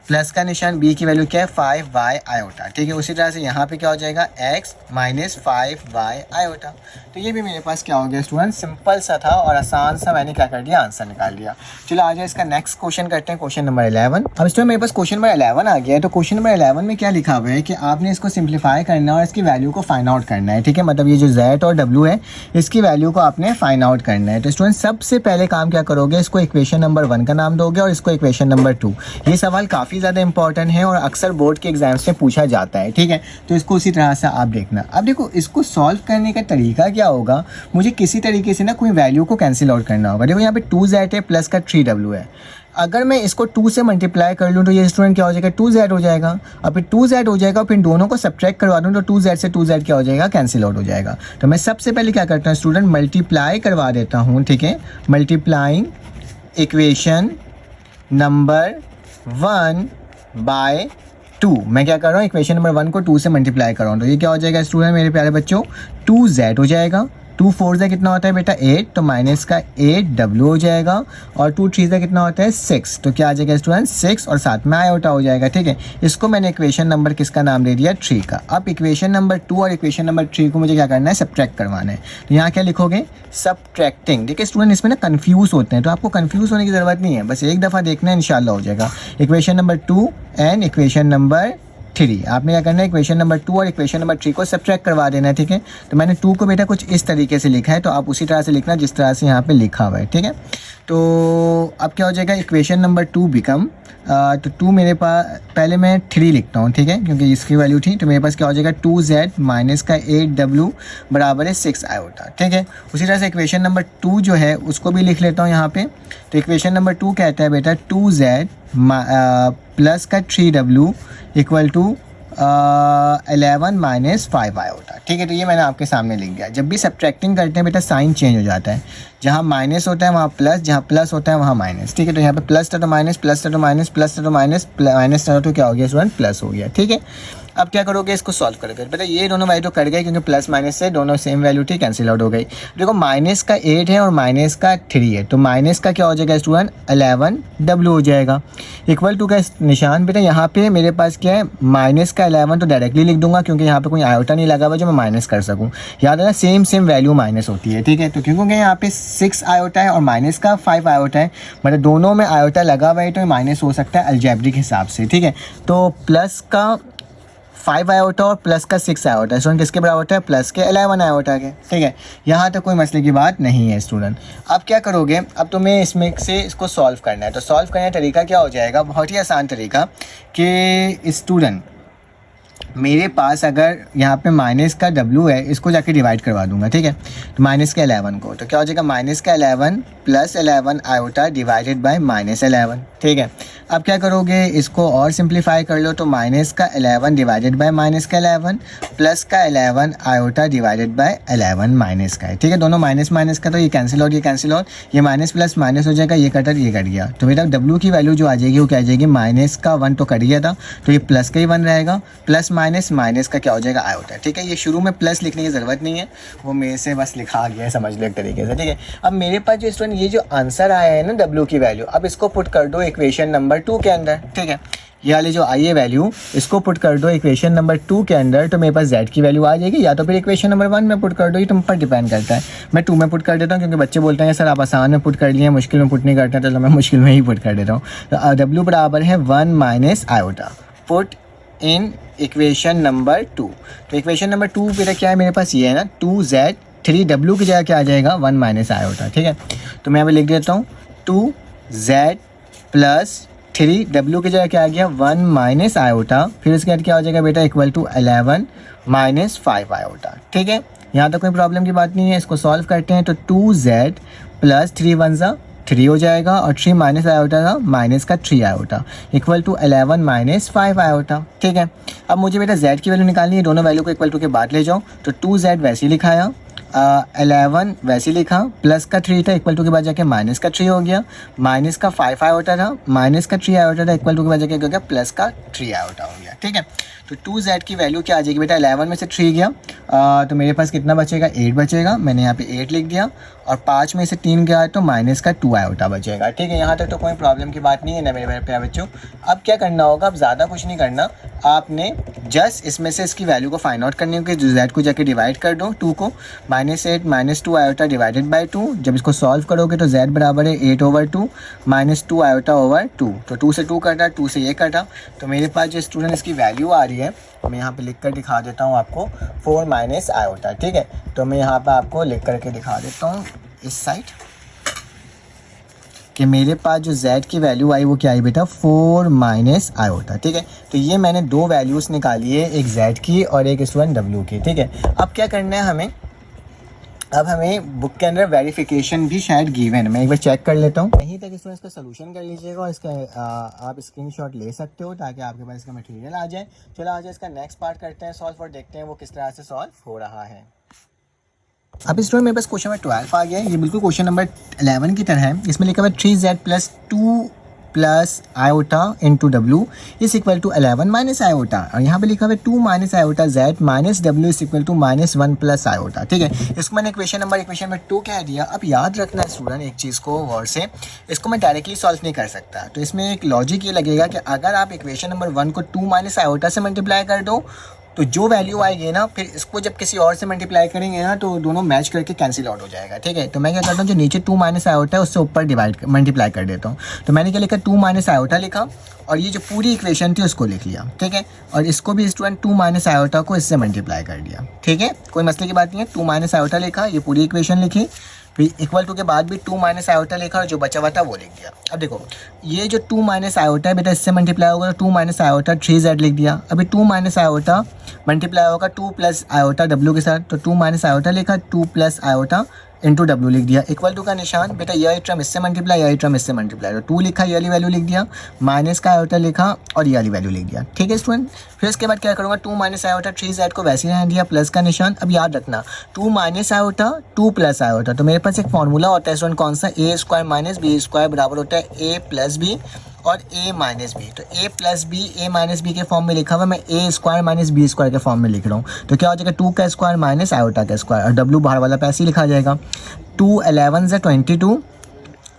प्लस का निशान, बी की वैल्यू क्या है 5 वाई आयोटा, ठीक है। उसी तरह से यहाँ पे क्या हो जाएगा x माइनस 5 वाई आयोटा। तो ये भी मेरे पास क्या हो गया स्टूडेंट, सिंपल सिंपल सा था और आसान सा, मैंने क्या कर दिया, आंसर निकाल दिया। चलो आ जाए इसका नेक्स्ट क्वेश्चन करते हैं, क्वेश्चन नंबर 11। अब इसमें मेरे पास क्वेश्चन नंबर 11 आ गया है। तो क्वेश्चन नंबर 11 में क्या लिखा हुआ है कि आपने इसको सिंप्लीफाई करना है और इसकी वैल्यू को फाइंड आउट करना है। ठीक है, मतलब ये जो z और w है इसकी वैल्यू को आपने फाइंड आउट करना है। तो स्टूडेंट सबसे पहले काम क्या करोगे, इसको इक्वेशन नंबर 1 का नाम दोगे और इसको इक्वेशन नंबर 2। ये सवाल काफ़ी ज़्यादा इंपॉर्टेंट है और अक्सर बोर्ड के एग्जाम्स में पूछा जाता है। ठीक है, तो इसको उसी तरह से आप देखना। अब देखो इसको सॉल्व करने का तरीका क्या होगा, मुझे किसी तरीके से ना कोई वैल्यू को कैंसिल आउट करना होगा। देखो यहाँ पे 2z है प्लस का 3w है। अगर मैं इसको 2 से मल्टीप्लाई कर लूँ तो ये स्टूडेंट क्या हो जाएगा, 2z हो जाएगा। और फिर 2z हो जाएगा, फिर दोनों को सब्ट्रैक्ट करवा दूँ तो 2z से 2z क्या हो जाएगा, कैंसिल आउट हो जाएगा। तो मैं सबसे पहले क्या करता हूँ स्टूडेंट, मल्टीप्लाई करवा देता हूँ। ठीक है, मल्टीप्लाइंग इक्वेशन नंबर 1 बाय 2। मैं क्या कर रहा हूँ, इक्वेशन नंबर 1 को 2 से मल्टीप्लाई कर रहा हूँ। तो ये क्या हो जाएगा स्टूडेंट मेरे प्यारे बच्चों, 2z हो जाएगा। 2 4 से कितना होता है बेटा 8, तो माइनस का 8w हो जाएगा। और 2 3 से कितना होता है 6, तो क्या आ जाएगा स्टूडेंट 6 और साथ में आयोटा हो जाएगा। ठीक है, इसको मैंने इक्वेशन नंबर किसका नाम दे दिया, 3 का। अब इक्वेशन नंबर 2 और इक्वेशन नंबर 3 को मुझे क्या करना है, सब्ट्रैक्ट करवाना है। तो यहाँ क्या लिखोगे, सब्ट्रैक्टिंग। देखिए स्टूडेंट इसमें ना कन्फ्यूज़ होते हैं, तो आपको कन्फ्यूज़ होने की ज़रूरत नहीं है, बस एक दफ़ा देखना है, इंशाल्लाह हो जाएगा। Equation number 2 and equation number 3, आपने क्या करना है, इक्वेशन नंबर 2 और इक्वेशन नंबर 3 को सब्ट्रैक्ट करवा देना है। ठीक है, तो मैंने 2 को बेटा कुछ इस तरीके से लिखा है, तो आप उसी तरह से लिखना जिस तरह से यहाँ पे लिखा हुआ है। ठीक है, तो अब क्या हो जाएगा, इक्वेशन नंबर 2 बिकम तो 2 मेरे पास, पहले मैं 3 लिखता हूँ। ठीक है, क्योंकि इसकी वैल्यू थी, तो मेरे पास क्या हो जाएगा 2z माइनस का 8w बराबर है 6 आयोटा। ठीक है, उसी तरह से इक्वेशन नंबर 2 जो है उसको भी लिख लेता हूँ यहाँ पे। तो इक्वेशन नंबर 2 कहता है बेटा 2z प्लस का 3w equal to 11 minus 5 iota. ठीक है, तो ये मैंने आपके सामने लिख दिया। जब भी सब्ट्रैक्टिंग करते हैं बेटा साइन चेंज हो जाता है, जहाँ माइनस होता है वहाँ प्लस, जहाँ प्लस होता है वहाँ माइनस। ठीक है, तो यहाँ पे प्लस था तो माइनस, प्लस था तो माइनस, प्लस था तो माइनस, माइनस था तो क्या हो गया स्टूडेंट, प्लस हो गया। ठीक है, अब क्या करोगे, इसको सॉल्व करोगे। बेटा ये दोनों वैल्यू कट गए क्योंकि प्लस माइनस से दोनों सेम वैल्यू थी, कैंसिल आउट हो गई। देखो माइनस का 8 है और माइनस का 3 है, तो माइनस का क्या हो जाएगा स्टूडेंट 11w हो जाएगा। इक्वल टू का निशान बेटा यहाँ पे मेरे पास क्या है, माइनस का 11 तो डायरेक्टली लिख दूंगा क्योंकि यहाँ पे कोई आयोटा नहीं लगा हुआ जो मैं माइनस कर सकूँ। याद है ना, सेम वैल्यू माइनस होती है। ठीक है, तो क्योंकि यहाँ पे 6 आयोटा है और माइनस का 5 आयोटा है, मतलब दोनों में आयोटा लगा हुआ है, तो माइनस हो सकता है अलजेब्रिक हिसाब से। ठीक है, तो प्लस का 5 आयोटा और प्लस का 6 आयोटा स्टूडेंट किसके बराबर होता है, प्लस के 11 आयोटा के। ठीक है, यहाँ तक कोई मसले की बात नहीं है स्टूडेंट। अब क्या करोगे, अब तुम्हें इसमें से इसको सॉल्व करना है। तो सॉल्व करने का तरीका क्या हो जाएगा, बहुत ही आसान तरीका कि स्टूडेंट मेरे पास अगर यहाँ पे माइनस का w है, इसको जाके डिवाइड करवा दूंगा। ठीक है, तो माइनस का 11 को, तो क्या हो जाएगा माइनस का 11 plus 11 iota divided by minus 11। ठीक है, अब क्या करोगे, इसको और सिंप्लीफाई कर लो, तो माइनस का 11 डिवाइडेड बाय माइनस का 11 प्लस का 11 आयोटा डिवाइडेड बाय 11 माइनस का है। ठीक है, दोनों माइनस माइनस का, तो ये कैंसिल आउट, ये कैंसिल आउट, ये माइनस प्लस माइनस हो जाएगा, ये कटर ये कट गया। तो बेटा w की वैल्यू जो आ जाएगी वो क्या आ जाएगी, माइनस का 1 तो कट गया था, तो ये प्लस का ही 1 रहेगा, प्लस माइनस माइनस का क्या हो जाएगा आयोटा। ठीक है, ये शुरू में प्लस लिखने की ज़रूरत नहीं है, वो मेरे से बस लिखा गया है, समझ लो एक तरीके से। ठीक है, अब मेरे पास जो स्टूडेंट ये जो आंसर आया है ना w की वैल्यू, अब इसको पुट कर दो इक्वेशन नंबर 2 के अंदर। ठीक है, ये वाली जो आई है वैल्यू, इसको पुट कर दो इक्वेशन नंबर 2 के अंदर, तो मेरे पास z की वैल्यू आ जाएगी, या तो फिर इक्वेशन नंबर 1 में पुट कर दो, ये तुम पर डिपेंड करता है। मैं 2 में पुट कर देता हूँ क्योंकि बच्चे बोलते हैं सर आप आसान में पुट कर लिए, मुश्किल में पुट नहीं करते, तो मैं मुश्किल में ही पुट कर देता हूँ। तो w बराबर है 1 minus iota, put in equation number 2। तो इक्वेशन नंबर 2 बेटा क्या है मेरे पास, ये है ना 2z, 3w की जगह क्या आ जाएगा 1 माइनस आयोटा। ठीक है, तो मैं यहाँ पे लिख देता हूँ 2z प्लस 3w की जगह क्या आ गया 1 माइनस आयोटा, फिर उसके बाद क्या हो जाएगा बेटा इक्वल टू 11 माइनस 5 आयोटा। ठीक है, यहाँ तक कोई प्रॉब्लम की बात नहीं है। इसको सॉल्व करते हैं, तो 2z प्लस 3 1 ज़ा 3 हो जाएगा और 3 माइनस आयोटा था माइनस का 3 iota equal to 11 minus 5 iota. ठीक है, अब मुझे बेटा z की वैल्यू निकालनी है, दोनों वैल्यू को इक्वल टू के बाद ले जाओ, तो 2z वैसे ही लिखाया, 11 वैसे ही लिखा, प्लस का 3 था इक्वल टू के बाद जाके माइनस का 3 हो गया, माइनस का 5 आयोटा था, माइनस का 3 आयोटा था इक्वल टू के बाद जाके हो गया प्लस का 3 आयोटा हो गया। ठीक है, तो 2z की वैल्यू क्या आ जाएगी बेटा, 11 में से 3 गया, तो मेरे पास कितना बचेगा 8 बचेगा, मैंने यहाँ पे 8 लिख दिया, और 5 में से 3 गया तो माइनस का 2 आयोटा बचेगा। ठीक है, यहाँ तक तो कोई प्रॉब्लम की बात नहीं है ना मेरे प्यारे बच्चों। अब क्या करना होगा, अब ज़्यादा कुछ नहीं करना, आपने जस्ट इसमें से इसकी वैल्यू को फाइंड आउट करनी होगी। जो z को जाके डिवाइड कर दो 2 को, -8 -2 आयोटा डिवाइडेड बाई 2। जब इसको सॉल्व करोगे तो z बराबर है 8/2 -2 आयोटा ओवर 2। तो 2 से 2 कटा, 2 से ये कटा, तो मेरे पास जो स्टूडेंट इसकी वैल्यू आ रही है मैं यहाँ पे लिख कर दिखा देता हूँ आपको 4 माइनस आयोटा। ठीक है, तो मैं यहाँ पे आपको लिख करके दिखा देता हूँ इस साइड कि मेरे पास जो z की वैल्यू आई वो क्या आई बेटा 4 माइनस आयोटा। ठीक है, तो ये मैंने दो वैल्यूज़ निकाली है, एक z की और एक स्टूडेंट w की। ठीक है, अब क्या करना है हमें, अब हमें बुक के अंदर वेरिफिकेशन भी शायद गिवन है, मैं एक बार चेक कर लेता हूँ। यहीं तक स्टूडेंट इसका सोल्यूशन कर लीजिएगा और इसका आप स्क्रीनशॉट ले सकते हो ताकि आपके पास इसका मटेरियल आ जाए। चलो आ जाए इसका नेक्स्ट पार्ट करते हैं सॉल्व और देखते हैं वो किस तरह से सॉल्व हो रहा है। अब स्टूडेंट मेरे पास क्वेश्चन नंबर 12 आ गया है, ये बिल्कुल क्वेश्चन नंबर 11 की तरह है। इसमें लिखा हुआ है 3z plus 2 plus iota into W is equal to 11 minus iota, और यहाँ पे लिखा हुआ है 2 minus iota z minus W is equal to -1 plus iota. ठीक है, इसको मैंने इक्वेशन नंबर 2 कह दिया। अब याद रखना है स्टूडेंट एक चीज़ को गौर से, इसको मैं डायरेक्टली सॉल्व नहीं कर सकता, तो इसमें एक लॉजिक ये लगेगा कि अगर आप इक्वेशन नंबर 1 को 2 माइनस आयोटा से मल्टीप्लाई कर दो तो जो वैल्यू आएगी ना, फिर इसको जब किसी और से मल्टीप्लाई करेंगे ना तो दोनों मैच करके कैंसिल आउट हो जाएगा। ठीक है, तो मैं क्या करता हूँ, जो नीचे 2 माइनस आयोटा है उससे ऊपर मल्टीप्लाई कर देता हूँ। तो मैंने क्या लिखा 2 माइनस आयोटा लिखा और ये जो पूरी इक्वेशन थी उसको लिख लिया। ठीक है, और इसको भी स्टूडेंट 2 माइनस आयोटा को इससे मल्टीप्लाई कर दिया। ठीक है, कोई मसले की बात नहीं है। 2 माइनस आयोटा लिखा, ये पूरी इक्वेशन लिखी, फिर इक्वल टू के बाद भी 2 माइनस आयोटा लिखा और जो बचा हुआ था वो लिख दिया। अब देखो ये जो 2 माइनस आयोटा है बेटा इससे मल्टीप्लाई होगा तो 2 माइनस आयोटा 3z लिख दिया। अभी 2 माइनस आयोटा मल्टीप्लाई होगा 2 प्लस आयोटा w के साथ, तो 2 माइनस आयोटा लिखा, 2 प्लस आयोटा इंटू डब्ल्यू लिख दिया। इक्वल टू का निशान बेटा यह टर्म इससे मल्टीप्लाई, यह टर्म इससे मल्टीप्लाई, तो 2 लिखा, ये वाली वैल्यू लिख दिया, माइनस का आयोटा लिखा और ये वाली वैल्यू लिख दिया। ठीक है स्टूडेंट, फिर इसके बाद क्या करूँगा 2 माइनस आयोटा 3z को वैसे ही रहने दिया, प्लस का निशान। अब याद रखना 2 माइनस आयोटा 2 प्लस आयोटा, तो मेरे पास एक फॉर्मूला होता है स्टूडेंट कौन सा, a square minus b square बराबर होता है a प्लस बी और a माइनस बी। तो a plus B a minus B के फॉर्म में लिखा हुआ, मैं a square minus B square के फॉर्म में लिख रहा हूँ। तो क्या हो जाएगा 2 का स्क्वायर माइनस आयोटा का स्क्वायर, और w बाहर वाला पैसे ही लिखा जाएगा। 2 11 ज़ा 22,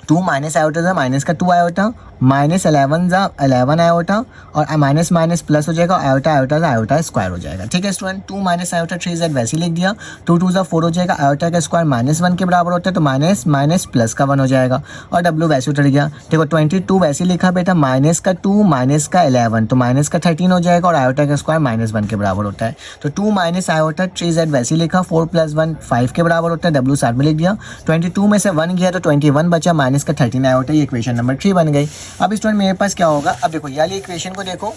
2 माइनस आयोटा ज़ा माइनस का 2 आयोटा, माइनस 11 ज़ा 11 आयोटा, और माइनस माइनस प्लस हो जाएगा, आयोटा आयोटा ज़ा आयोटा स्क्वायर हो जाएगा। ठीक है स्टूडेंट, 2 माइनस आयोटा 3z वैसे ही लिख दिया, 2 2 ज़ा 4 हो जाएगा, आयोटा का स्क्वायर -1 के बराबर होता है तो माइनस माइनस प्लस का 1 हो जाएगा, और w वैसे उतर गया। देखो 22 वैसे लिखा बेटा, माइनस का 2 माइनस का 11 तो माइनस का 13 हो जाएगा, और आयोटा का स्क्वायर -1 के बराबर होता है। तो 2 माइनस आयोटा 3z वैसे लिखा, 4 + 1 5 के बराबर होता है, w साथ में लिख दिया। 22 में से 1 गया तो 21 बचा, माइनस का 13 आयोटा, ये इक्वेशन नंबर 3 बन गई। अब स्टूडेंट मेरे पास क्या होगा, अब देखो ये वाली इक्वेशन को देखो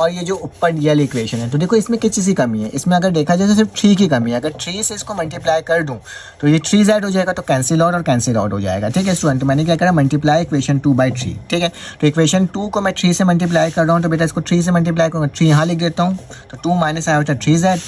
और ये जो ऊपर ये वाली इक्वेशन है, तो देखो इसमें किस चीज़ की कमी है, इसमें अगर देखा जाए तो सिर्फ 3 की कमी है। अगर 3 से इसको मल्टीप्लाई कर दूं तो ये 3z हो जाएगा, तो कैंसिल आउट और कैंसिल आउट हो जाएगा। ठीक है स्टूडेंट, तो मैंने क्या करा मल्टीप्लाई इक्वेशन 2/3। ठीक है, तो इक्वेशन 2 को मैं 3 से मल्टीप्लाई कर रहा हूँ, तो बेटा इसको 3 से मल्टीप्लाई करूँगा, 3 यहाँ लिख देता हूँ, तो 2 माइनस आयोटा 3z,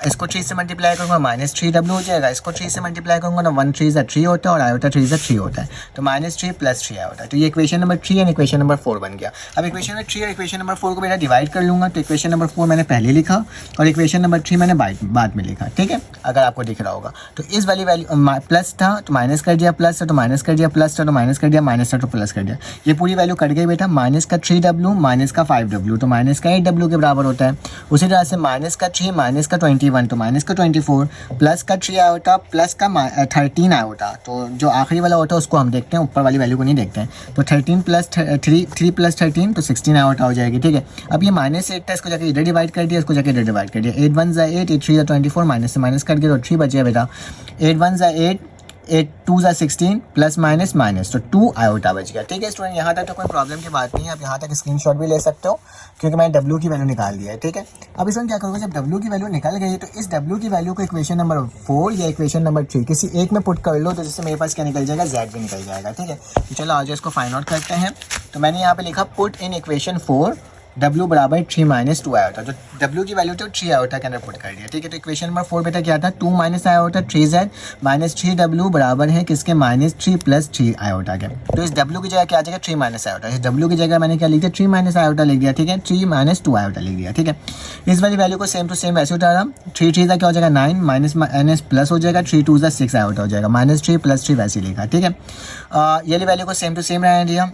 इसको 3 से मल्टीप्लाई करूँगा -3w हो जाएगा, इसको 3 से मल्टीप्लाई करूँगा तो 1 3 3 होता है और आयोटा 3 3 होता है, तो -3 + 3 होता है। तो ये equation number 3 and equation number 4 बन गया। अब इक्वेशन नंबर 3 और इक्वेशन नंबर 4 को बेटा डिवाइड कर लूँगा, तो इक्वेशन नंबर 4 मैंने पहले लिखा और इक्वेशन नंबर 3 मैंने बाद में लिखा। ठीक है, अगर आपको दिख रहा होगा तो इस वाली वैल्यू प्लस था तो माइनस कर दिया, प्लस था तो माइनस कर दिया, प्लस था तो माइनस कर दिया, माइनस था तो प्लस कर दिया, ये पूरी वैल्यू कट गई बेटा। माइनस का 3w माइनस का 5w तो माइनस का 8w के बराबर होता है। उसी तरह से माइनस का 3 माइनस का 21 तो माइनस का 24, प्लस का 3 आयोटा प्लस का 13 आयोटा, तो जो आखिरी वाला होता है उसको हम देखते हैं, ऊपर वाली वैल्यू को नहीं देखते हैं। तो 13 + 3 + 13 तो 16 आयोटा हो जाएगी। ठीक है, अब ये -8 था, इसको जाके इधर डिवाइड कर दिया, इसको जाके इधर डिवाइड कर दिया, 8 1 ज़ा 8, 8 3 ज़ा 24, माइनस से माइनस कर दिया तो 3 बचे बेटा। 8 1 ज़ा 8, 8 2 ज़ा 16, प्लस माइनस माइनस तो 2 आयोटा बच गया। ठीक है स्टूडेंट, यहाँ तक तो कोई प्रॉब्लम की बात नहीं है, आप यहाँ तक स्क्रीनशॉट भी ले सकते हो क्योंकि मैंने w की वैल्यू निकाल दिया है। ठीक है, अब इसमें क्या करोगे, जब w की वैल्यू निकल गई तो इस w की वैल्यू को इक्वेशन नंबर 4 या इक्वेशन नंबर 3 किसी एक में पुट कर लो, तो जिससे मेरे पास क्या निकल जाएगा, z भी निकल जाएगा। ठीक है, तो चलो आज इसको फाइंड आउट करते हैं। तो मैंने यहाँ पे लिखा पुट इन इक्वेशन 4 w बराबर 3 - 2 आयोटा, तो w की वैल्यू तो 3 आयोटा के अंदर पुट कर दिया। ठीक है, तो इक्वेशन नंबर 4 बेटा क्या था, 2 minus iota 3z minus 3w बराबर है किसके, -3 + 3 आयोटा के। तो इस w की जगह क्या आ जाएगा, 3 माइनस आयोटा, इस w की जगह मैंने क्या लिख दिया, 3 माइनस आयोटा लिख दिया। ठीक है, 3 - 2 आयोटा लिख दिया। ठीक है, इस वाली वैल्यू को सेम टू सेम वैसे उतारा, 3 3 क्या हो जाएगा 9, माइनस माइनस प्लस हो जाएगा, 3 2 ज़ा 6 आयोटा हो जाएगा, -3 + 3 वैसे लिखा। ठीक है, ये वाली वैल्यू को सेम टू सेम रहने दिया।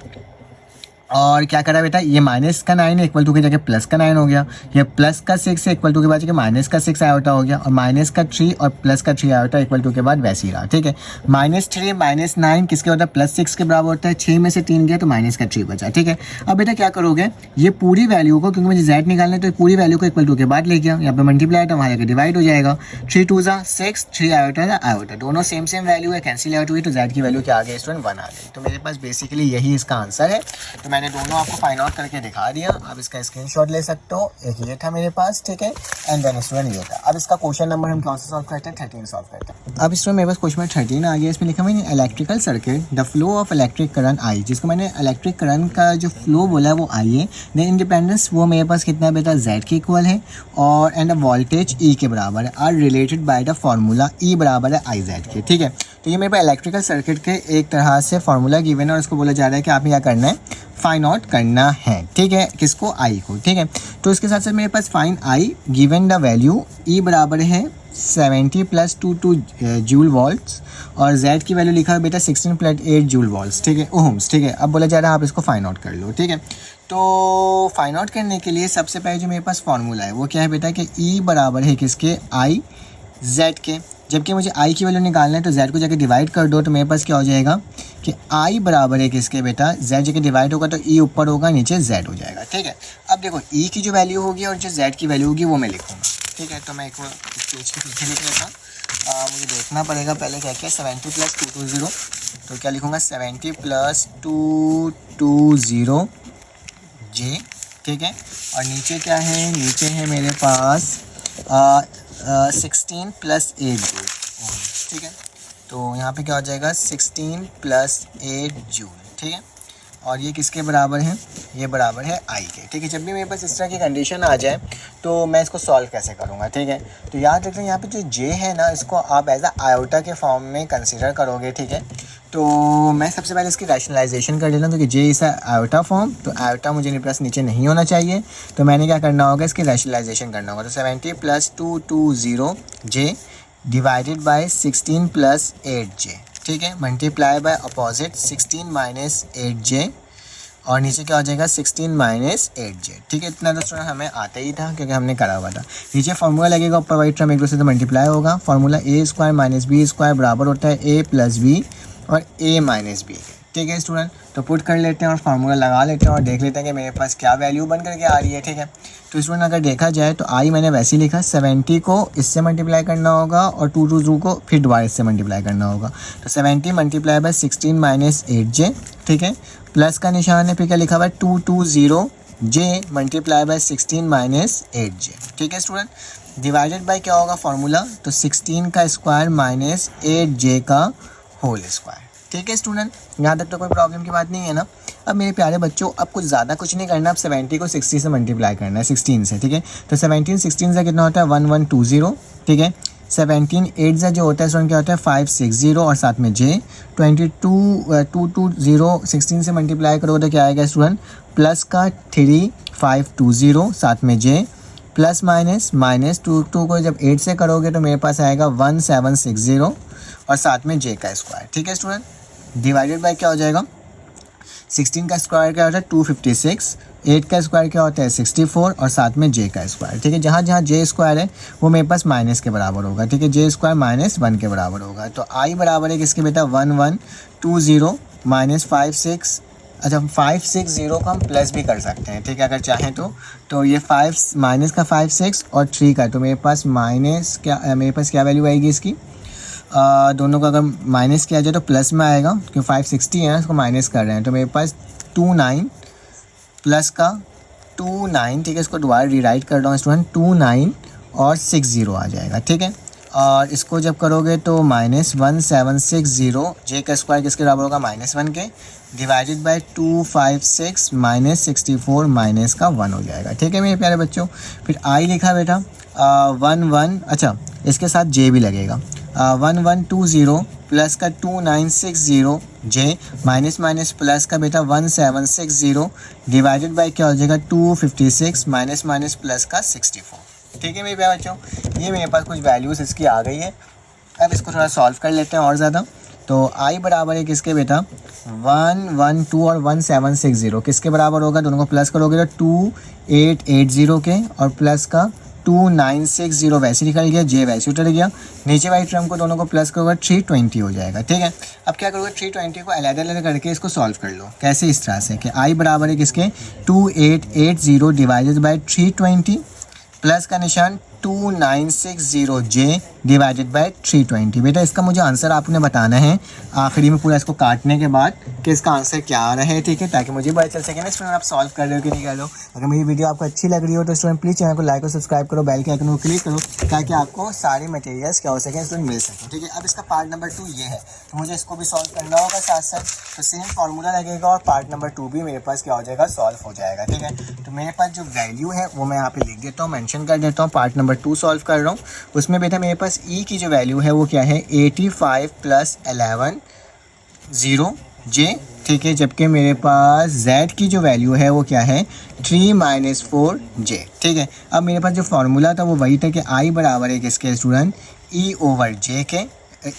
और क्या करा बेटा, ये माइनस का 9 है इक्वल टू की जगह प्लस का 9 हो गया, ये प्लस का 6 है इक्वल टू के बाद माइनस का 6 आयोटा हो गया, और माइनस का 3 और प्लस का 3 आयोटा इक्वल टू के बाद वैसे ही रहा। ठीक है, -3 -9 किसके होता है, +6 के बराबर होता है। 6 में से 3 गया तो माइनस का 3 बचा। ठीक है, अब बेटा क्या करोगे, ये पूरी वैल्यू को, क्योंकि मुझे z निकालना है तो पूरी वैल्यू को इक्वल टू के बाद ले गया, यहाँ पे मल्टीप्लाई तो वहाँ जाकर डिवाइड हो जाएगा। 3 2 6, 3 आयोटा दोनों सेम वैल्यू है, कैंसिल आउट हुई तो z की वैल्यू क्या आ गई स्टूडेंट, 1 आ गई। तो मेरे पास बेसिकली यही इसका आंसर है। तो मैंने दोनों आपको फाइंड आउट करके दिखा दिया। आप इसका स्क्रीनशॉट ले सकते हो, एक ये था मेरे पास, ठीक है, एंड देन स्टूडेंट ये था। अब इसका क्वेश्चन नंबर हम कौन सा सॉल्व करते हैं, 13 सॉल्व करते हैं। अब स्टूडेंट मेरे पास क्वेश्चन नंबर 13 आ गया। इसमें लिखा हुआ है electrical circuit the flow of electric current I, जिसको मैंने इलेक्ट्रिक करंट का जो फ्लो बोला है वो आई है। देन इंडिपेंडेंस वो मेरे पास कितना है बेटा, z के इक्वल है, और एंड वोल्टेज E के बराबर है, are related by the formula E बराबर है आई जेड के। ठीक है, तो ये मेरे पास इलेक्ट्रिकल सर्किट के एक तरह से फार्मूला गिवन है, और इसको बोला जा रहा है कि आपने क्या करना है, फाइंड आउट करना है। ठीक है, किसको, आई को। ठीक है, तो इसके साथ साथ मेरे पास find I given the value E बराबर है 70 + 2 जूल वोल्ट्स, और Z की वैल्यू लिखा है बेटा 16 + 8 जूल वोल्ट्स। ठीक है, ओहम्स। ठीक है, अब बोला जा रहा है आप इसको फाइंड आउट कर लो। ठीक है, तो फाइंड आउट करने के लिए सबसे पहले जो मेरे पास फार्मूला है वो क्या है बेटा, कि E बराबर है किसके, आई Z के। जबकि मुझे I की वैल्यू निकालना है तो Z को जाके डिवाइड कर दो, तो मेरे पास क्या हो जाएगा कि I बराबर है किसके बेटा, Z जगह डिवाइड होगा तो E ऊपर होगा, नीचे Z हो जाएगा। ठीक है, अब देखो E की जो वैल्यू होगी और जो Z की वैल्यू होगी वो मैं लिखूँगा। ठीक है, तो मैं एक पेज के पीछे लिख लेता हूँ। मुझे देखना पड़ेगा पहले क्या क्या, 70 + 220, तो क्या लिखूँगा, 70 + 220 J। ठीक है, और नीचे क्या है, नीचे है मेरे पास 16 + 8 जूल। ठीक है, तो यहाँ पे क्या हो जाएगा, 16 + 8 जूल। ठीक है, और ये किसके बराबर है, ये बराबर है आई के। ठीक है, जब भी मेरे पास इस तरह की कंडीशन आ जाए तो मैं इसको सॉल्व कैसे करूँगा। ठीक है, तो याद रखना यहाँ पे जो जे है ना, इसको आप एज अ आयोटा के फॉर्म में कंसीडर करोगे। ठीक है, तो मैं सबसे पहले इसकी रैशनलाइजेशन कर लेता हूँ, क्योंकि जे इस आयोटा फॉर्म, तो आयोटा मुझे मेरे पास नीचे नहीं होना चाहिए, तो मैंने क्या करना होगा, इसकी रैशनलाइजेशन करना होगा। तो 70 + 220 J डिवाइडेड बाय 16 + 8 J। ठीक है, मल्टीप्लाई बाय अपोजिट 16 - 8 J, और नीचे क्या हो जाएगा, 16 - 8 J। ठीक है, इतना तो स्टूडेंट हमें आता ही था क्योंकि हमने करा हुआ था। नीचे फार्मूला लगेगा, ऊपर वाइट टर्म एक दूसरे से मल्टीप्लाई होगा। फार्मूला A² - B² बराबर होता है A + B और A - B। ठीक है स्टूडेंट, तो पुट कर लेते हैं और फार्मूला लगा लेते हैं और देख लेते हैं कि मेरे पास क्या वैल्यू बन करके आ रही है। ठीक है, तो स्टूडेंट अगर देखा जाए तो आई मैंने वैसे ही लिखा, 70 को इससे मल्टीप्लाई करना होगा और 220 को फिर दोबारा इससे मल्टीप्लाई करना होगा। तो 70 × 16 - 8 J। ठीक है, प्लस का निशान है, फिर क्या लिखा हुआ है 220 J मल्टीप्लाई बाय 16 - 8 J। ठीक है स्टूडेंट, डिवाइडेड बाय क्या होगा फार्मूला, तो 16 का स्क्वायर माइनस 8 J का होल स्क्वायर। ठीक है स्टूडेंट, यहाँ तक तो कोई प्रॉब्लम की बात नहीं है ना। अब मेरे प्यारे बच्चों, अब कुछ ज़्यादा कुछ नहीं करना, अब 70 को 60 से मल्टीप्लाई करना है, 16 से। ठीक है, तो 17 16 से कितना होता है, 1120। ठीक है, 17 8 से जो होता है स्टूडेंट क्या होता है, 560 और साथ में J 220 16 से मल्टीप्लाई करोगे तो क्या आएगा स्टूडेंट, प्लस का 3520 साथ में J प्लस माइनस 2 को जब 8 से करोगे तो मेरे पास आएगा 1760 और साथ में J का स्क्वायर। ठीक है स्टूडेंट, डिवाइडेड बाय क्या हो जाएगा, 16 का स्क्वायर क्या होता है 256, 8 का स्क्वायर क्या होता है 64 और साथ में J का स्क्वायर। ठीक है, जहाँ जहाँ J स्क्वायर है वो मेरे पास माइनस के बराबर होगा। ठीक है, J स्क्वायर -1 के बराबर होगा। तो I बराबर है किसके बेटा, 1120 - 56। अच्छा, 560 को हम प्लस भी कर सकते हैं। ठीक है, अगर चाहें तो ये 5 माइनस का 56 और 3 का, तो मेरे पास क्या वैल्यू आएगी इसकी, दोनों का अगर माइनस किया जाए तो प्लस में आएगा, क्योंकि 560 है ना, इसको माइनस कर रहे हैं, तो मेरे पास 29 प्लस का 29। ठीक है, इसको दोबारा रीराइट कर रहा हूँ स्टूडेंट, 29 और 60 आ जाएगा। ठीक है, और इसको जब करोगे तो -1760 J का स्क्वायर किसके बराबर होगा, -1 के, डिवाइडेड बाय 256 -64 माइनस का 1 हो जाएगा। ठीक है मेरे प्यारे बच्चों, फिर I लिखा बेटा 11, अच्छा इसके साथ J भी लगेगा, 1120 प्लस का 2960 J माइनस प्लस का बेटा 1760 डिवाइडेड बाय क्या हो जाएगा 256 माइनस प्लस का 64। ठीक है मेरे प्यारे बच्चों, ये मेरे पास कुछ वैल्यूज़ इसकी आ गई है। अब इसको थोड़ा सॉल्व कर लेते हैं और ज़्यादा। तो आई बराबर है किसके बेटा 112 और 1760 किसके बराबर होगा, दोनों को प्लस करोगे तो 2880 के और प्लस का 2960 वैसे निकल गया, जे वैसे उतर गया, नीचे वाली टर्म को दोनों को प्लस करोगे 320 हो जाएगा। ठीक है, अब क्या करोगे 320 को अलग अलग करके इसको सॉल्व कर लो। कैसे, इस तरह से कि आई बराबर है किसके 2880 डिवाइडेड बाई 320 प्लस का निशान 2960 जे डिवाइडेड बाई 320। बेटा इसका मुझे आंसर आपने बताना है आखिरी में पूरा इसको काटने के बाद कि इसका आंसर क्या आ रहा है। ठीक है, ताकि मुझे पता चल सके ना स्टूडेंट आप सॉल्व कर रहे हो कि नहीं कर रहे हो। अगर मेरी वीडियो आपको अच्छी लग रही हो तो स्टूडेंट प्लीज़ चैनल को लाइक और सब्सक्राइब करो, बेल के आइकन को क्लिक करो ताकि आपको सारे मटेरियल्स क्या हो सके स्टूडेंट मिल सके। ठीक है, अब इसका पार्ट नंबर 2 ये है तो मुझे इसको भी सॉल्व करना होगा साथ साथ, तो सेम फार्मूला लगेगा और पार्ट नंबर 2 भी मेरे पास क्या हो जाएगा सॉल्व हो जाएगा। ठीक है, तो मेरे पास जो वैल्यू है वो मैं यहाँ पे लिख देता हूँ, मेंशन कर देता हूँ। पार्ट नंबर 2 सॉल्व कर रहा हूँ, उसमें बेटा मेरे पास ई की जो वैल्यू है वो क्या है 85 प्लस 11 0 जे। ठीक है, जबकि मेरे पास z की जो वैल्यू है वो क्या है 3 माइनस 4 जे। ठीक है, अब मेरे पास जो फार्मूला था वो वही था कि i बराबर है किसके स्टूडेंट e ओवर जे के,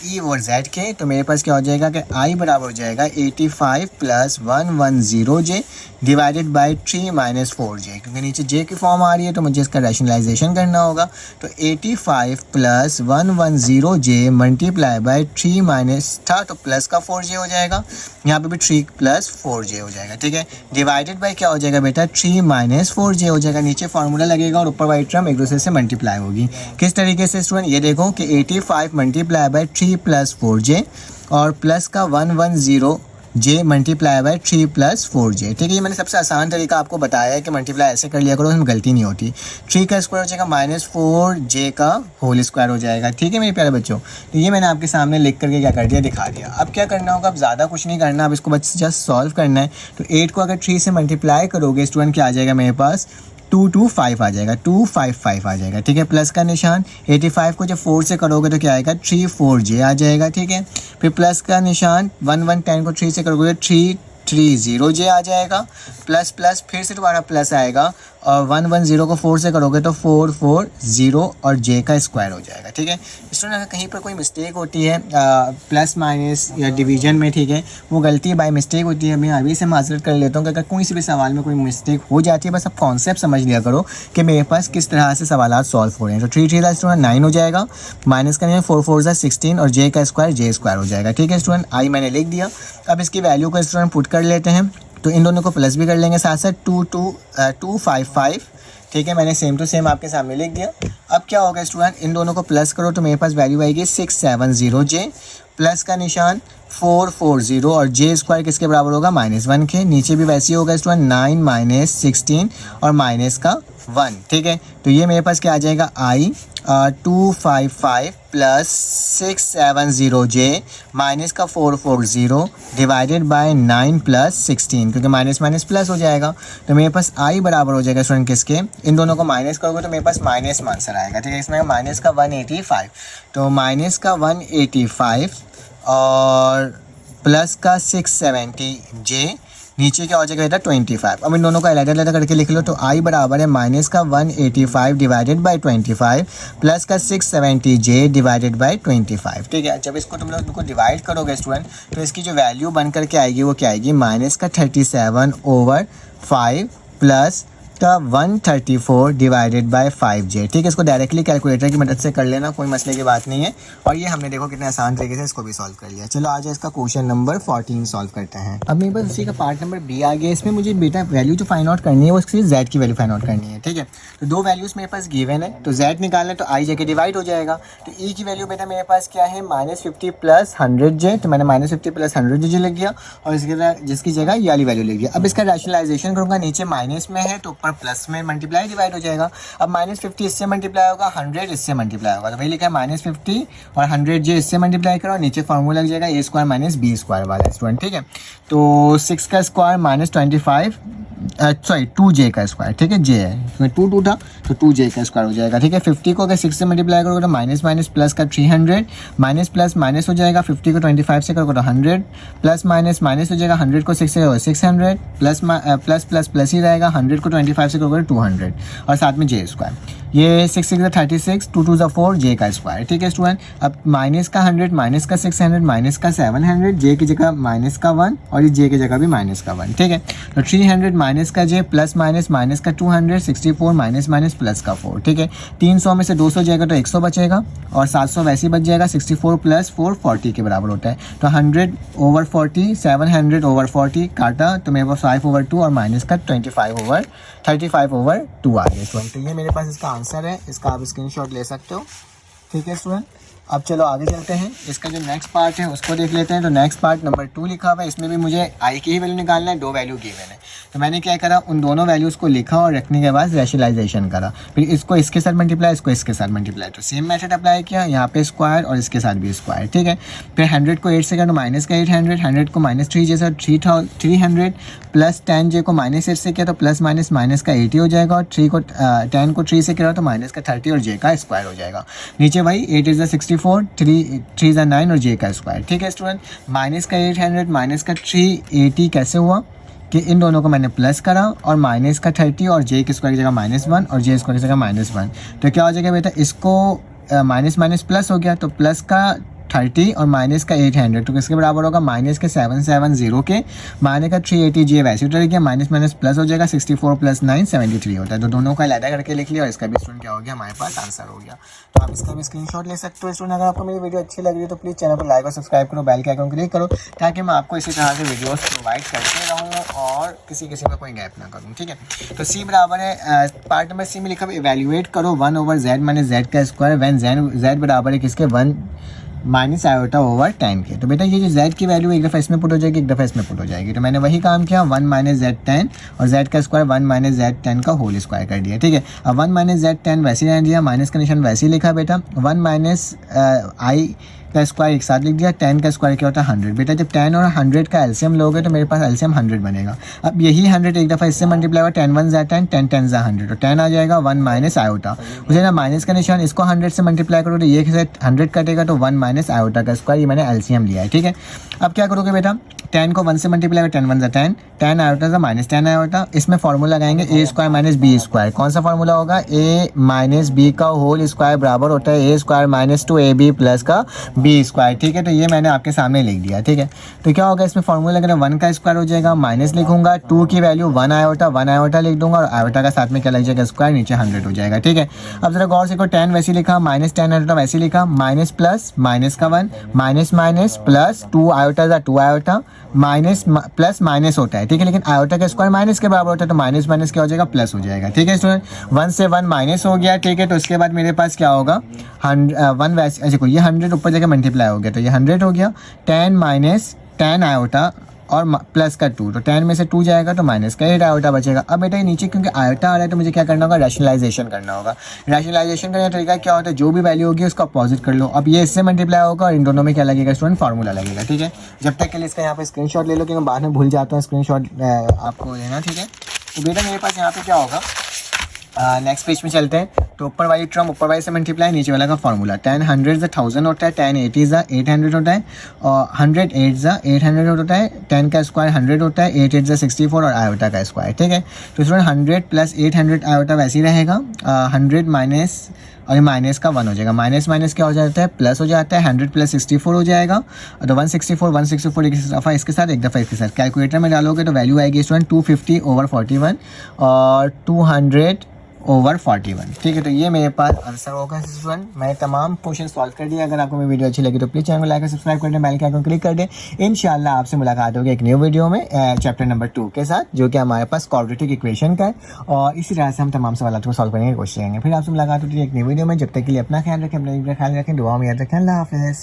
ई ओवर जेड के। तो मेरे पास क्या हो जाएगा कि आई बराबर हो जाएगा 85 plus 110 J divided by 3 minus 4 जे, क्योंकि नीचे जे की फॉर्म आ रही है तो मुझे इसका रैशनलाइजेशन करना होगा। तो 85 plus 110 J multiply by 3 minus था तो प्लस का 4 जे हो जाएगा, यहाँ पे भी 3 प्लस 4 जे हो जाएगा। ठीक है, डिवाइडेड बाई क्या हो जाएगा बेटा 3 माइनस 4 जे हो जाएगा, नीचे फार्मूला लगेगा और ऊपर वाली टर्म एक दूसरे से मल्टीप्लाई होगी। किस तरीके से स्टूडेंट, ये देखो कि 85 मल्टीप्लाई बाई 3 प्लस 4 जे और प्लस का 110 जे मल्टीप्लाई बाई 3 प्लस 4 जे। ठीक है, ये मैंने सबसे आसान तरीका आपको बताया है कि मल्टीप्लाई ऐसे कर लिया करो, उसमें गलती नहीं होती। 3 का स्क्वायर हो जाएगा माइनस 4 जे का होल स्क्वायर हो जाएगा। ठीक है मेरे प्यारे बच्चों, तो ये मैंने आपके सामने लिख करके क्या कर दिया, दिखा दिया। अब क्या करना होगा, अब ज़्यादा कुछ नहीं करना, अब इसको बस जस्ट सॉल्व करना है। तो 8 को अगर 3 से मल्टीप्लाई करोगे स्टूडेंट क्या आ जाएगा मेरे पास 225 आ जाएगा, 255 आ जाएगा। ठीक है, प्लस का निशान 85 को जब 4 से करोगे तो क्या आएगा 34 जे आ जाएगा। ठीक है, फिर प्लस का निशान 1110 को 3 से करोगे तो 330 जे आ जाएगा, प्लस प्लस फिर से दोबारा प्लस आएगा और 110 को 4 से करोगे तो 440 और जे का स्क्वायर हो जाएगा। ठीक है स्टूडेंट, अगर कहीं पर कोई मिस्टेक होती है प्लस माइनस या डिवीजन में, ठीक है वो गलती बाय मिस्टेक होती है, मैं अभी से माजरत कर लेता हूँ कि अगर कोई सी भी सवाल में कोई मिस्टेक हो जाती है बस आप कॉन्सेप्ट समझ लिया करो कि मेरे पास किस तरह से सवाल सॉल्व हो रहे हैं। तो 3 3 स्टूडेंट 9 हो जाएगा, माइनस का नहीं 4 4 16 और जे का स्क्वायर जे स्क्वायर हो जाएगा। ठीक है स्टूडेंट, आई मैंने लिख दिया। अब इसकी वैल्यू को स्टूडेंट पुट कर लेते हैं, तो इन दोनों को प्लस भी कर लेंगे साथ साथ 255। ठीक है, मैंने सेम टू सेम आपके सामने लिख दिया। अब क्या होगा स्टूडेंट, इन दोनों को प्लस करो तो मेरे पास वैल्यू आएगी 670 जे, प्लस का निशान 440 और जे स्क्वायर किसके बराबर होगा -1 के, नीचे भी वैसे ही होगा स्टूडेंट 9 माइनस 16 और माइनस का 1। ठीक है, तो ये मेरे पास क्या आ जाएगा आई 255 प्लस 670 जे माइनस का 440 डिवाइडेड बाय 9 प्लस 16, क्योंकि माइनस माइनस प्लस हो जाएगा। तो मेरे पास आई बराबर हो जाएगा स्टूडेंट किसके, इन दोनों को माइनस करोगे तो मेरे पास माइनस में आंसर आएगा। ठीक है, इसमें माइनस का 185, तो माइनस का 185 और प्लस का 670 जे, नीचे क्या हो जाएगा बेटा 25। अब इन दोनों को अलग अलग करके लिख लो, तो आई बराबर है माइनस का 185 डिवाइडेड बाई 25 प्लस का 670 जे डिवाइडेड बाई 25। ठीक है, जब इसको तुम लोग इनको डिवाइड करोगे स्टूडेंट तो इसकी जो वैल्यू बन करके आएगी वो क्या आएगी माइनस का 37 ओवर 5 प्लस का 134 डिवाइडेड बाय 5 जे। ठीक है, इसको डायरेक्टली कैलकुलेटर की मदद से कर लेना, कोई मसले की बात नहीं है। और ये हमने देखो कितने आसान तरीके से इसको भी सॉल्व कर लिया। चलो आज इसका क्वेश्चन नंबर 14 सॉल्व करते हैं। अब मेरे पास उसी का पार्ट नंबर बी आ गया। इसमें मुझे बेटा वैल्यू जो फाइंड आउट करनी है वो इसकी जेड की वैल्यू फाइंड आउट करनी है। ठीक है, तो दो वैल्यूज़ मेरे पास गिवन है, तो जेड निकालना है तो आई जगह डिवाइड हो जाएगा। तो ई की वैल्यू बेटा मेरे पास क्या है -50 प्लस 100 जे, तो मैंने -50 प्लस 100 जे लिख दिया और जिसकी जगह ये वाली वैल्यू लिख दिया। अब इसका रैशनलाइजेशन करूँगा, नीचे माइनस में है तो ऊपर प्लस में मल्टीप्लाई डिवाइड हो जाएगा। अब -50 इससे मल्टीप्लाई होगा, 100 इससे मल्टीप्लाई होगा, तो वही लिखा है -50 और 100 जे इससे मल्टीप्लाई करो, नीचे फार्मूला लग जाएगा a square minus B square वाला स्टूडेंट। ठीक है, तो 6 का स्क्वायर -25 सॉरी 2j का स्क्वायर। ठीक है, जे है इसमें 2 2 था तो 2j का स्क्वायर हो जाएगा। ठीक है, 50 को अगर 6 से मल्टीप्लाई करोगे तो माइनस माइनस प्लस का 300, माइनस प्लस माइनस हो जाएगा, 50 को 25 से करोगे तो 100, प्लस माइनस माइनस हो जाएगा, 100 को 6 से करोगे 600, प्लस प्लस प्लस प्लस ही रहेगा, 100 को 25 से करोगे 200 और साथ में जे स्क्वायर। ये 6 6 36, 2 2 4, जे का स्क्वायर। ठीक है स्टूडेंट, अब माइनस का 100, माइनस का 600, माइनस का 700, जे की जगह माइनस का 1 और इस जे की जगह भी माइनस का 1। ठीक है, तो 300 माइनस का जे प्लस माइनस माइनस का 200, 64 माइनस माइनस प्लस का 4। ठीक है, 300 में से 200 जाएगा तो 100 बचेगा और 700 वैसे ही बच जाएगा। 64 प्लस 4 40 के बराबर होता है। तो 100/40, 700/40 काटा तो मेरे पास 5/2 और माइनस का 35/2 आ गया स्टूडेंट। तो ये मेरे पास इसका आंसर है, इसका आप स्क्रीनशॉट ले सकते हो। ठीक है स्टूडेंट, अब चलो आगे चलते हैं। इसका जो नेक्स्ट पार्ट है उसको देख लेते हैं। तो नेक्स्ट पार्ट नंबर 2 लिखा हुआ है, इसमें भी मुझे आई की ही वैल्यू निकालना है, 2 वैल्यू गिवन है। तो मैंने क्या करा, उन दोनों वैल्यूज़ को लिखा और रखने के बाद रैशनलाइजेशन करा, फिर इसको इसके साथ मल्टीप्लाई, इसको इसके साथ मल्टीप्लाई। तो सेम मेथड अप्लाई किया, यहाँ पे स्क्वायर और इसके साथ भी स्क्वायर। ठीक है, फिर 100 को 8 से किया तो माइनस का 800, 100 को माइनस 3 जैसा 300, प्लस 10 जे को माइनस 8 से किया तो प्लस माइनस माइनस का 80 हो जाएगा, और 10 को 3 से किया तो माइनस का 30 और जे का स्क्वायर हो जाएगा। नीचे वही 8 इज़ 64, 3 इज़ 9 और जे का स्क्वायर। ठीक है स्टूडेंट, माइनस का 800 माइनस का 380 कैसे हुआ कि इन दोनों को मैंने प्लस करा और माइनस का 30 और जे के स्क्वायर की जगह -1 और जे स्क्वायर की जगह -1। तो क्या हो जाएगा बेटा, इसको माइनस माइनस प्लस हो गया, तो प्लस का 30 और माइनस का 800 तो किसके बराबर होगा, माइनस के 770 के, माइनस का 380 जे वैसे उतर गया, माइनस माइनस प्लस हो जाएगा, 64 + 9 73 होता है। तो दोनों का अलग करके लिख लिया और इसका भी स्टूडेंट क्या हो गया, हमारे पास आंसर हो गया। तो आप इसका भी स्क्रीनशॉट ले सकते हो स्टूडेंट। अगर आपको मेरी वीडियो अच्छी लग रही है तो प्लीज़ चैनल को लाइक और सब्सक्राइब करो, बेल के आइकन क्लिक करो, ताकि मैं आपको इसी तरह से वीडियोस प्रोवाइड करते रहूँ और किसी में कोई गैप ना करूँ। ठीक है, तो सी बराबर है, पार्ट नंबर सी में लिखा इवैल्यूएट करो 1/z - z का स्क्वायर व्हेन z बराबर है किसके, 1 - i/10 के। तो बेटा ये जो z की वैल्यू एक दफ़ा इसमें पुट हो जाएगी, एक दफ़ा इसमें पुट हो जाएगी। तो मैंने वही काम किया, 1 - z10 और z का स्क्वायर 1 - z10 का होल स्क्वायर कर दिया। ठीक है, अब 1 - z10 वैसे ही रहने दिया, माइनस का निशान वैसे ही लिखा बेटा, 1 - i का स्क्वायर एक साथ लिख दिया। 10 का स्क्वायर क्या होता है, 100। बेटा जब 10 और 100 का एलसीएम लोगे तो मेरे पास एलसीएम 100 बनेगा। अब यही 100 एक दफ़ा इससे मल्टीप्लाई होगा, 10 1 10, 10 10 100, तो 10 आ जाएगा 1 - i/। मुझे ना माइनस का निशान, इसको 100 से मल्टीप्लाई करो तो ये 100 कटेगा, तो 1 - i/। का स्क्वायर, ये मैंने एलसीएम लिया है। ठीक है, अब क्या करोगे बेटा, 10 को 1 से मल्टीप्लाई करो, 10 1 10, 10 i/, -10 i/। इसमें फॉर्मूला लगाएंगे a² - b²। कौन सा फॉर्मूला होगा, a - b का होल स्क्वायर बराबर होता है a² - 2ab प्लस का b²। ठीक है, तो ये मैंने आपके सामने लिख दिया। ठीक है, तो क्या होगा, इसमें फॉर्मूला लगाना, 1 का स्क्वायर हो जाएगा, माइनस लिखूंगा 2 की वैल्यू 1 i/1 लिख दूंगा, और i/, का साथ में क्या लग जाएगा, स्क्वायर, नीचे 100 हो जाएगा। ठीक है, अब जरा गौर से को 10 वैसे लिखा, -10 i/, वैसे लिखा, माइनस प्लस माइनस का 1, minus minus plus 2 i/, 2 i/, minus plus minus होता है। ठीक है, लेकिन i/, का स्क्वायर माइनस के बराबर होता है, तो माइनस माइनस क्या हो जाएगा, प्लस हो जाएगा। ठीक है स्टूडेंट, 1 से 1 माइनस हो गया। ठीक है, तो उसके बाद मेरे पास क्या होगा, 1 वैसे, अच्छा ये 100 ऊपर जगह मल्टीप्लाई हो गया, तो ये 100 हो गया, 10 - 10 i/, और प्लस का 2, तो 10 में से 2 जाएगा तो माइनस का 8 i/, बचेगा। अब बेटा ये नीचे क्योंकि i/, आ रहा है तो मुझे क्या करना होगा, रैशनलाइजेशन करना होगा। रैशनलाइजेशन करने का तरीका क्या होता है, जो भी वैल्यू होगी उसको अपोजिट कर लो। अब ये इससे मल्टीप्लाई होगा और इन दोनों में क्या लगेगा स्टूडेंट, फार्मूला लगेगा। ठीक है, जब तक के लिए इसका यहाँ पे स्क्रीनशॉट ले लो, क्योंकि मैं बाद में भूल जाता हूँ स्क्रीनशॉट आपको लेना। ठीक है, तो बेटा मेरे पास यहाँ पे क्या होगा, नेक्स्ट पेज में चलते हैं। तो ऊपर वाली टर्म ऊपर वाली से मल्टीप्लाई, नीचे वाला का फॉर्मूला, 10 100 1000 होता है, 10 80 800 होता है, और 100 8 800 होता है, 10 का स्क्वायर 100 होता है, 8 8 64 और i/, का स्क्वायर। ठीक है, तो इसमें 100 + 800 i/, वैसे ही रहेगा, 100 माइनस और ये माइनस का 1 हो जाएगा, माइनस माइनस क्या हो जाता है, प्लस हो जाता है, 100 + 64 हो जाएगा, तो 164 एक दफ़ा इसके साथ, एक दफ़ा इसके साथ। कैलकुलेटर में डालोगे तो वैल्यू आएगी स्टूडेंट 250/41 और 200/41। ठीक है, तो ये मेरे पास आंसर होगा स्टूडेंट। मैंने तमाम क्वेश्चन सॉल्व कर दिए। अगर आपको मेरी वीडियो अच्छी लगी तो प्लीज़ चैनल को लाइक और सब्सक्राइब कर दें, बेल के आइकन क्लिक कर दें। इंशाल्लाह आपसे मुलाकात होगी एक न्यू वीडियो में चैप्टर नंबर 2 के साथ, जो कि हमारे पास क्वाड्रेटिक इक्वेशन का है, और इसी तरह से हम तमाम सवालों को सॉल्व करने की कोशिश करेंगे। फिर आपसे मुलाकात होती है एक न्यू वीडियो में। जब तक के लिए अपना ख्याल रखें, अपना ख्याल रखें, दुआ में याद रखें। अल्लाह हाफ़िज़।